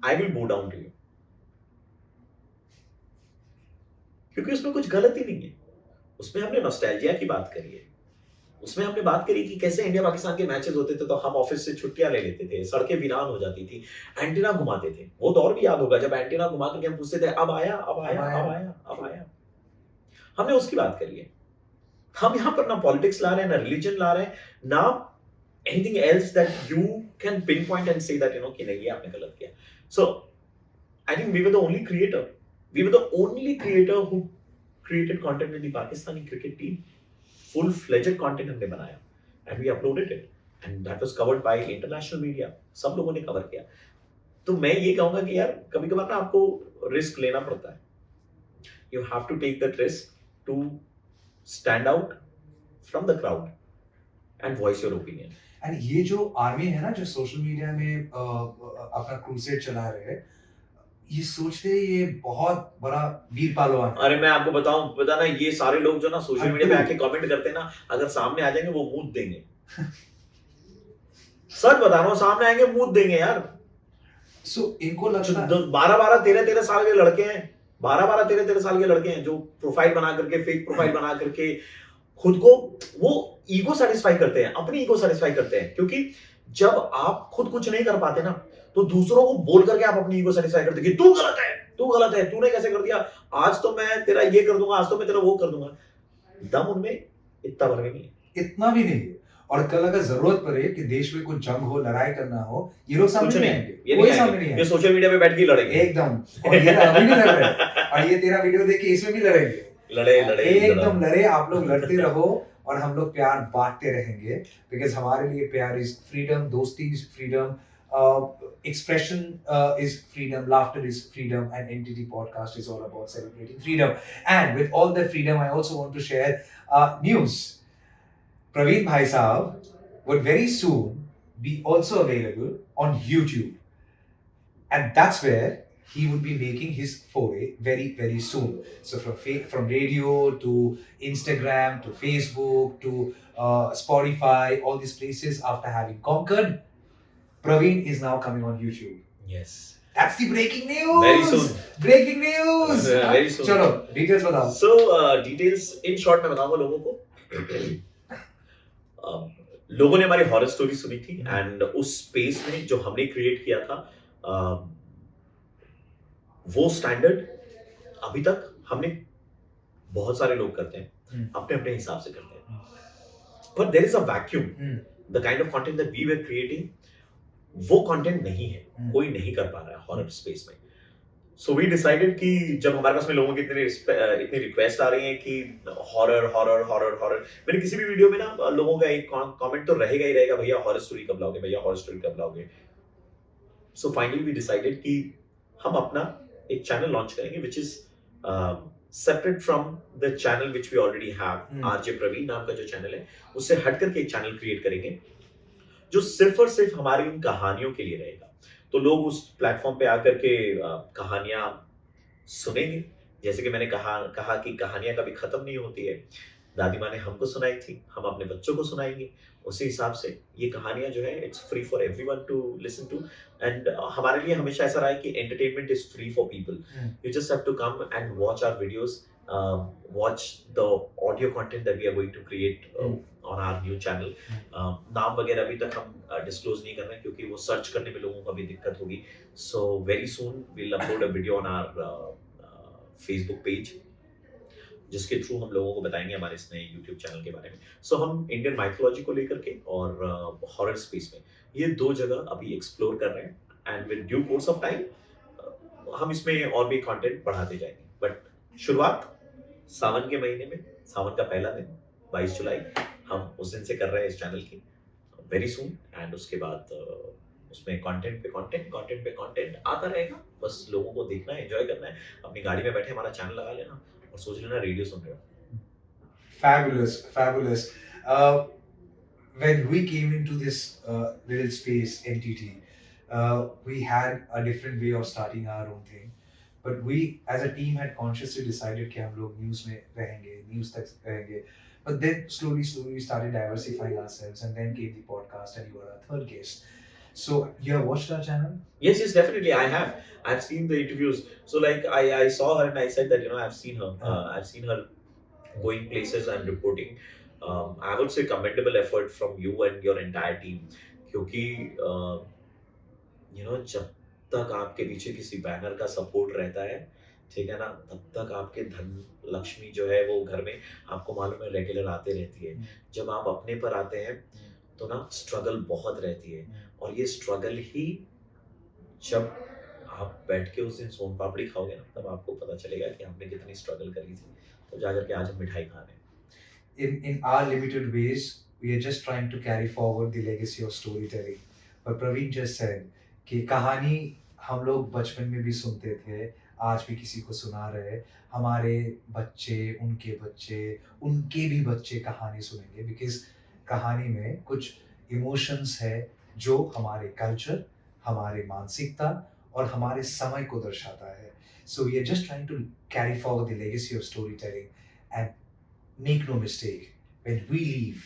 I will bow down to you, क्योंकि उसमें कुछ गलत ही नहीं है. उसमें हमने नॉस्टैल्जिया की बात करी है, उसमें हमने बात करी कि कैसे इंडिया पाकिस्तान के मैचेस होते थे तो हम ऑफिस से छुट्टियां ले लेते थे, सड़कें वीरान हो जाती थी, एंटीना घुमाते थे. वो दौर भी याद होगा जब एंटीना घुमा करके हम पूछते थे अब आया अब आया अब आया अब आया. हमने उसकी बात करी है. हम यहाँ पर ना पॉलिटिक्स ला रहे हैं, ना रिलीजन ला रहे हैं, ना anything else that you can pinpoint and say that कि नहीं ये आपने गलत किया. So I think we were the only creator, we were the only creator who created content in the Pakistani cricket team. Full fledged content हमने बनाया and we uploaded it and that was covered by international media. सब लोगों ने cover किया. तो मैं ये कहूंगा कि यार कभी कभार ना आपको रिस्क लेना पड़ता है. You have to take that risk to stand out from the crowd and voice your opinion. And ये जो आर्मी है ना जो सोशल मीडिया में अपना क्रूसेड चला रहे हैं, ये सोचते ये बहुत बड़ा वीर पहलवान है. अरे मैं आपको बताऊं, पता ना ये सारे लोग जो ना सोशल मीडिया पे आके कमेंट करते हैं ना, अगर सामने आ जाएंगे वो मूत देंगे. सच बता रहा हूँ, सामने आएंगे मूत देंगे यार. सो इनको लगता है 12-12 13-13 साल के लड़के हैं, 12-12 13-13 साल के लड़के हैं जो प्रोफाइल बना करके, फेक प्रोफाइल बना करके खुद को वो ईगो सेटिस्फाई करते हैं, अपनी ईगो सेटिस्फाई करते हैं. क्योंकि जब आप खुद कुछ नहीं कर पाते ना, तो दूसरों को बोल करके आप अपनी ईगो सेटिस्फाई करते कि तू गलत है, तू गलत है, तूने कैसे कर दिया, आज तो मैं तेरा ये कर दूंगा, आज तो मैं तेरा वो कर दूंगा. दम उनमें इतना भर भी नहीं है. इतना भी नहीं है. और कल अगर जरूरत पड़े कि देश में कुछ जंग हो, लड़ाई करना हो, ये लोग सामने नहीं आएंगे. ये कोई नहीं सामने आएंगे, नहीं ये आएंगे. सोशल मीडिया पे बैठ के ही लड़ेंगे एकदम. और ये तो अभी भी लड़ रहे हैं. और ये तेरा वीडियो देख के इसमें भी लड़ेंगे. लड़े एकदम लड़े. आप लोग लड़ते रहो और हम लोग प्यार बांटते रहेंगे. बिकॉज हमारे लिए प्यार इज फ्रीडम, दोस्ती is freedom, expression is freedom, laughter is freedom, and NTT podcast is all about celebrating freedom. And with all that freedom, I also want to share news. Praveen Bhai Saab would very soon be also available on YouTube, and that's where he would be making his foray very very soon. So from radio to Instagram to Facebook to Spotify, all these places, after having conquered, Praveen is now coming on YouTube. Yes. That's the breaking news. Very soon. Breaking news. Very soon. चलो details बताओ. So details in short मैं बताऊंगा लोगों को. लोगों ने हमारी horror story सुनी थी एंड उस स्पेस में जो हमने क्रिएट किया था, वो स्टैंडर्ड अभी तक हमने बहुत सारे लोग करते हैं, अपने अपने हिसाब से करते हैं. But there is a vacuum. The kind of content that we were creating, वो कंटेंट नहीं है, कोई नहीं कर पा रहा है हॉरर स्पेस में. सो वी डिसाइडेड कि जब हमारे पास में लोगों की इतनी रिक्वेस्ट आ रही है कि हॉरर हॉरर हॉरर हॉरर, मेरे किसी भी वीडियो में ना लोगों का एक कमेंट तो रहेगा ही रहेगा, भैया हॉरर स्टोरी कब लाओगे, भैया हॉरर स्टोरी कब लाओगे. सो फाइनली वी डिसाइडेड कि हम अपना एक चैनल लॉन्च करेंगे which is separate from the channel which we already have. RJ Praveen नाम का जो चैनल है, उससे हट करके एक चैनल क्रिएट करेंगे जो सिर्फ और सिर्फ हमारी इन कहानियों के लिए रहेगा. तो लोग उस प्लेटफॉर्म पे आकर के कहानियां सुनेंगे. जैसे कि मैंने कहा कि कहानियां कभी खत्म नहीं होती है. दादी माँ ने हमको सुनाई थी, हम अपने बच्चों को सुनाएंगे. उसी हिसाब से ये कहानियां जो है it's free for everyone to listen to. And हमारे लिए हमेशा ऐसा रहा है कि entertainment is free for people. You just have to come and watch our videos, watch the audio content that we are going to create on our new channel. नाम वगैरह अभी तक हम डिस्क्लोज नहीं कर रहे हैं क्योंकि वो सर्च करने में लोगों को अभी दिक्कत होगी. So very soon we'll upload a video on our Facebook page जिसके थ्रू हम लोगों को बताएंगे हमारे इस नए YouTube चैनल के बारे में. सो हम इंडियन माइथोलॉजी को लेकर के और हॉरर स्पेस में ये दो जगह अभी एक्सप्लोर कर रहे हैं. And with due course of time हम इसमें और भी कंटेंट बढ़ाते जाएंगे. बट शुरुआत सावन के महीने में, सावन का पहला दिन 22 जुलाई, हम उस दिन से कर रहे हैं इस चैनल की. Very soon. एंड उसके बाद उसमें कंटेंट पे कंटेंट आता रहेगा. बस लोगों को देखना है, एंजॉय करना है. अपनी गाड़ी में बैठे हमारा चैनल लगा लेना और सोच लेना रेडियो सुन रहे हो. Fabulous. Uh, when we came into this little space, NTT, we had a different way of starting our own thing. But we, as a team, had consciously decided कि हम लोग news में रहेंगे, news तक रहेंगे. But then slowly we started diversifying ourselves, and then came the podcast, and you were our third guest. So you have watched our channel? Yes, definitely. I have. I've seen the interviews. So like I saw her and I said that I've seen her. I've seen her going places and reporting. I would say commendable effort from you and your entire team. क्योंकि जब तक आपके पीछे किसी banner का support रहता है, ठीक है ना, तब तक आपके धन लक्ष्मी जो है वो घर में आपको मालूम है रेगुलर आते रहती है. जब आप अपने पर आते हैं तो ना स्ट्रगल बहुत रहती है, और ये स्ट्रगल ही जब आप बैठ के उस दिन सोन पापड़ी खाओगे ना, तब आपको पता चलेगा कि आपने कितनी स्ट्रगल करी थी. तो जाकर के आज हम मिठाई खा रहे हैं. In our limited ways, we are just trying to carry forward the legacy of storytelling. But Praveen just said कि कहानी हम लोग बचपन में भी सुनते थे, आज भी किसी को सुना रहे. हमारे बच्चे, उनके भी बच्चे कहानी सुनेंगे, because कहानी में कुछ इमोशंस है जो हमारे कल्चर, हमारे मानसिकता और हमारे समय को दर्शाता है. So we are just trying to carry forward the legacy of storytelling, and make no mistake, when we leave,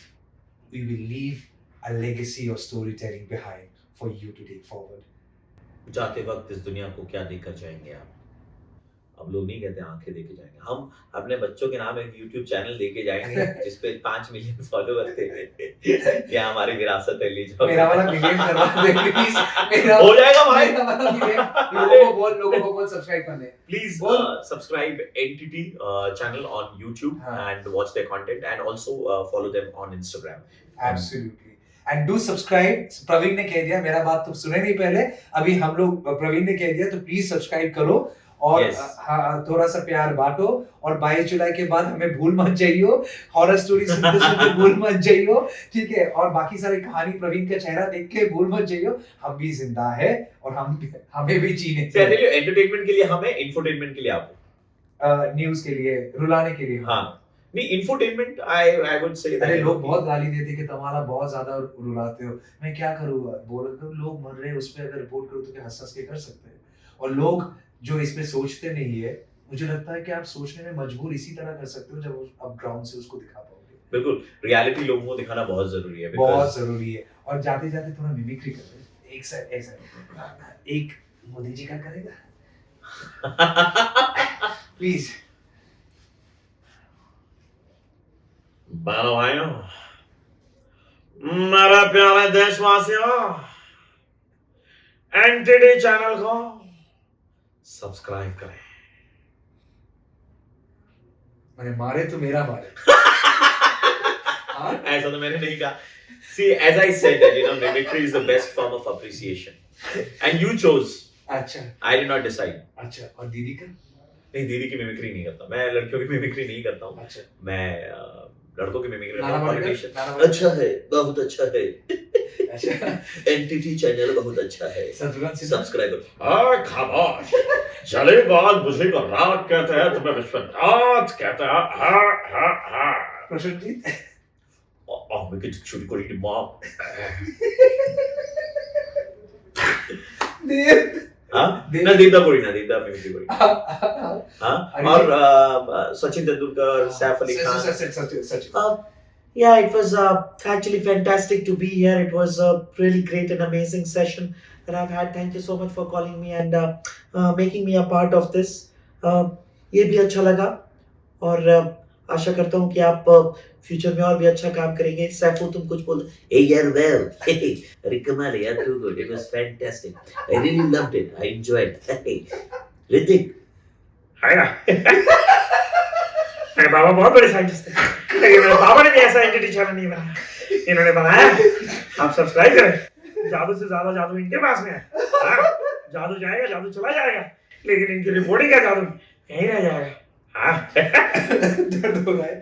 we will leave a legacy of storytelling behind for you to take forward. जाते वक्त इस दुनिया को क्या देकर जाएंगे आप? अब लोग नहीं कहते आंखें देके जाएंगे. हम अपने बच्चों के नाम एक YouTube चैनल देके जाएंगे जिसपे 5 मिलियन फॉलोअर थे. क्या हमारी विरासत है, ले जाओ. मेरा वाला मिलियन करवा दे प्लीज. हो जाएगा भाई. मेरा वाला मिलियन. लोगों को बोल सब्सक्राइब करने. Please subscribe NTT channel on YouTube and watch their content, and also follow them on Instagram. Absolutely. And do subscribe. Praveen ने कह दिया, मेरा बात तुम सुने नहीं पहले, अभी हम लोग प्रवीण ने कह दिया, तो प्लीज सब्सक्राइब करो और थोड़ा सा प्यार बांटो. और 22 जुलाई के बाद हमें भूल मत जाइयो, हॉरर स्टोरी सुनते भूल मत जाइयो, ठीक है. और बाकी सारी कहानी प्रवीण का चेहरा देख के भूल मत जाइयो. हम भी जिंदा है और हमें भी जीने चाहिए. एंटरटेनमेंट के लिए हमें, इंफोटेनमेंट के लिए आप, न्यूज के लिए, रुलाने के लिए. हाँ नहीं, इंफोटेनमेंट आई वुड से. अरे लोग बहुत गाली देते कि तुम्हारा बहुत ज्यादा रुलाते हो. मैं क्या करूँ, बोल लोग मर रहे हैं, उस पर अगर रिपोर्ट करूँ तो क्या हंस के कर सकते हैं. और लोग जो इसमें सोचते नहीं है, मुझे लगता है कि आप सोचने में मजबूर इसी तरह कर सकते हो जब आप ग्राउंड से उसको दिखा पाओगे. बिल्कुल, रियलिटी लोगों को दिखाना बहुत जरूरी है. बहुत जरूरी है. और जाते जाते थोड़ा मिमिक्री कर, एक साइड एक मोदी जी का करेगा प्लीज. भाइयों, मेरे प्यारे देशवासियों, एनटीटी चैनल को सब्सक्राइब करें. मैंने मारे तो मेरा मारे. ऐसा तो मैंने नहीं कहा. See, as I said that mimicry is the best form of appreciation, and you chose. अच्छा. I did not decide. अच्छा. और दीदी का? नहीं, दीदी की मिमिक्री नहीं करता मैं. लड़कियों की मिमिक्री नहीं करता हूँ. अच्छा. मैं लड़कों की मिमिक्री करता हूँ. अच्छा है, बहुत अच्छा है. अच्छा. एनटीटी चैनल बहुत अच्छा है. सब्सक्राइब करो. खामोश. चले बात मुझे को रात कहते हैं, तुम्हें विश्वनाथ कहते हैं. हाँ. प्रशंसित. मैं किसी छोटी कोई माँ. देवता कोई ना, देवता मिमिक्री कोई. हाँ. और Sachin Tendulkar, Saif Ali Khan. Yeah, it was actually fantastic to be here. It was a really great and amazing session that I've had. Thank you so much for calling me and making me a part of this. ये भी अच्छा लगा, और आशा करता हूँ कि आप future में और भी अच्छा काम करेंगे. सैफू, तुम कुछ बोल. Hey, you're well. अरे कमाल है यार, too good. It was fantastic. I really loved it. I enjoyed. Hey, Ritik. आया. मेरे बाबा बहुत बड़े साइंटिस्ट हैं, लेकिन मेरे बाबा ने भी ऐसा एनटीटी चैनल नहीं बनाया. इन्होंने बनाया. आप सब्सक्राइब करें. जादू से ज्यादा जादू इनके पास में है. जादू जाएगा, जादू चला जाएगा, लेकिन इनकी रिपोर्टिंग का जादू यहीं रह जाएगा. दर्द हो रहा है.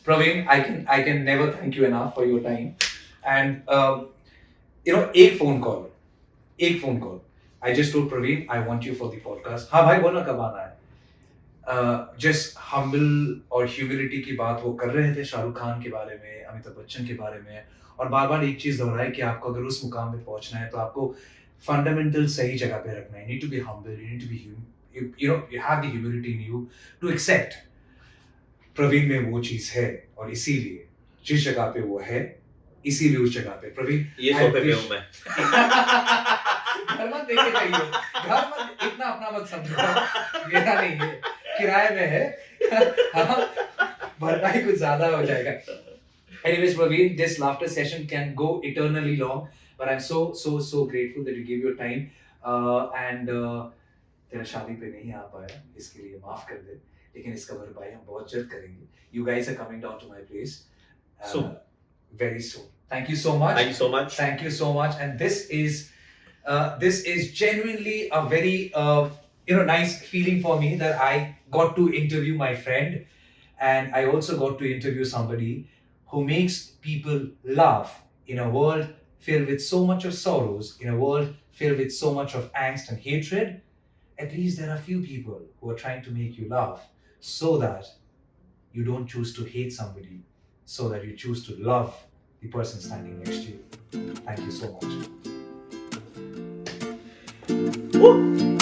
Praveen, I can never thank you enough for your time. And एक phone call. I just told Praveen, I want you for the podcast. हाँ भाई बोलना कब आना है? Just humble और humility की बात वो कर रहे थे शाहरुख खान के बारे में, अमिताभ बच्चन के बारे में, और बार बार एक चीज दोहराई कि आपको अगर उस मुकाम पे पहुंचना है तो आपको फंडामेंटल सही जगह पे रखना है. You need to be humble. You need to be you have the humility in you to accept. Praveen में वो चीज है और इसीलिए जिस जगह पे वो है इसीलिए उस जगह पे प्रवीण ये I सोफे पे wish- हूँ मैं. घर मत देके जाइए, घर मत इतना अपना मत समझो, मेरा नहीं है, किराए में है. हाँ, भरना ही कुछ ज्यादा हो जाएगा. Anyways, Praveen, this laughter session can go eternally long, but I'm so grateful that you gave your time. And तेरा शादी पे नहीं आ पाया, इसके लिए माफ कर दे. लेकिन इसका भरपाई हम बहुत जल्द करेंगे. You guys are coming down to my place Soon. very soon. Thank you so much. Thank you so much. Thank you so much. And this is genuinely a very nice feeling for me that I got to interview my friend, and I also got to interview somebody who makes people laugh in a world filled with so much of sorrows, in a world filled with so much of angst and hatred. At least there are few people who are trying to make you laugh so that you don't choose to hate somebody, so that you choose to love the person standing next to you. Thank you so much. Woo!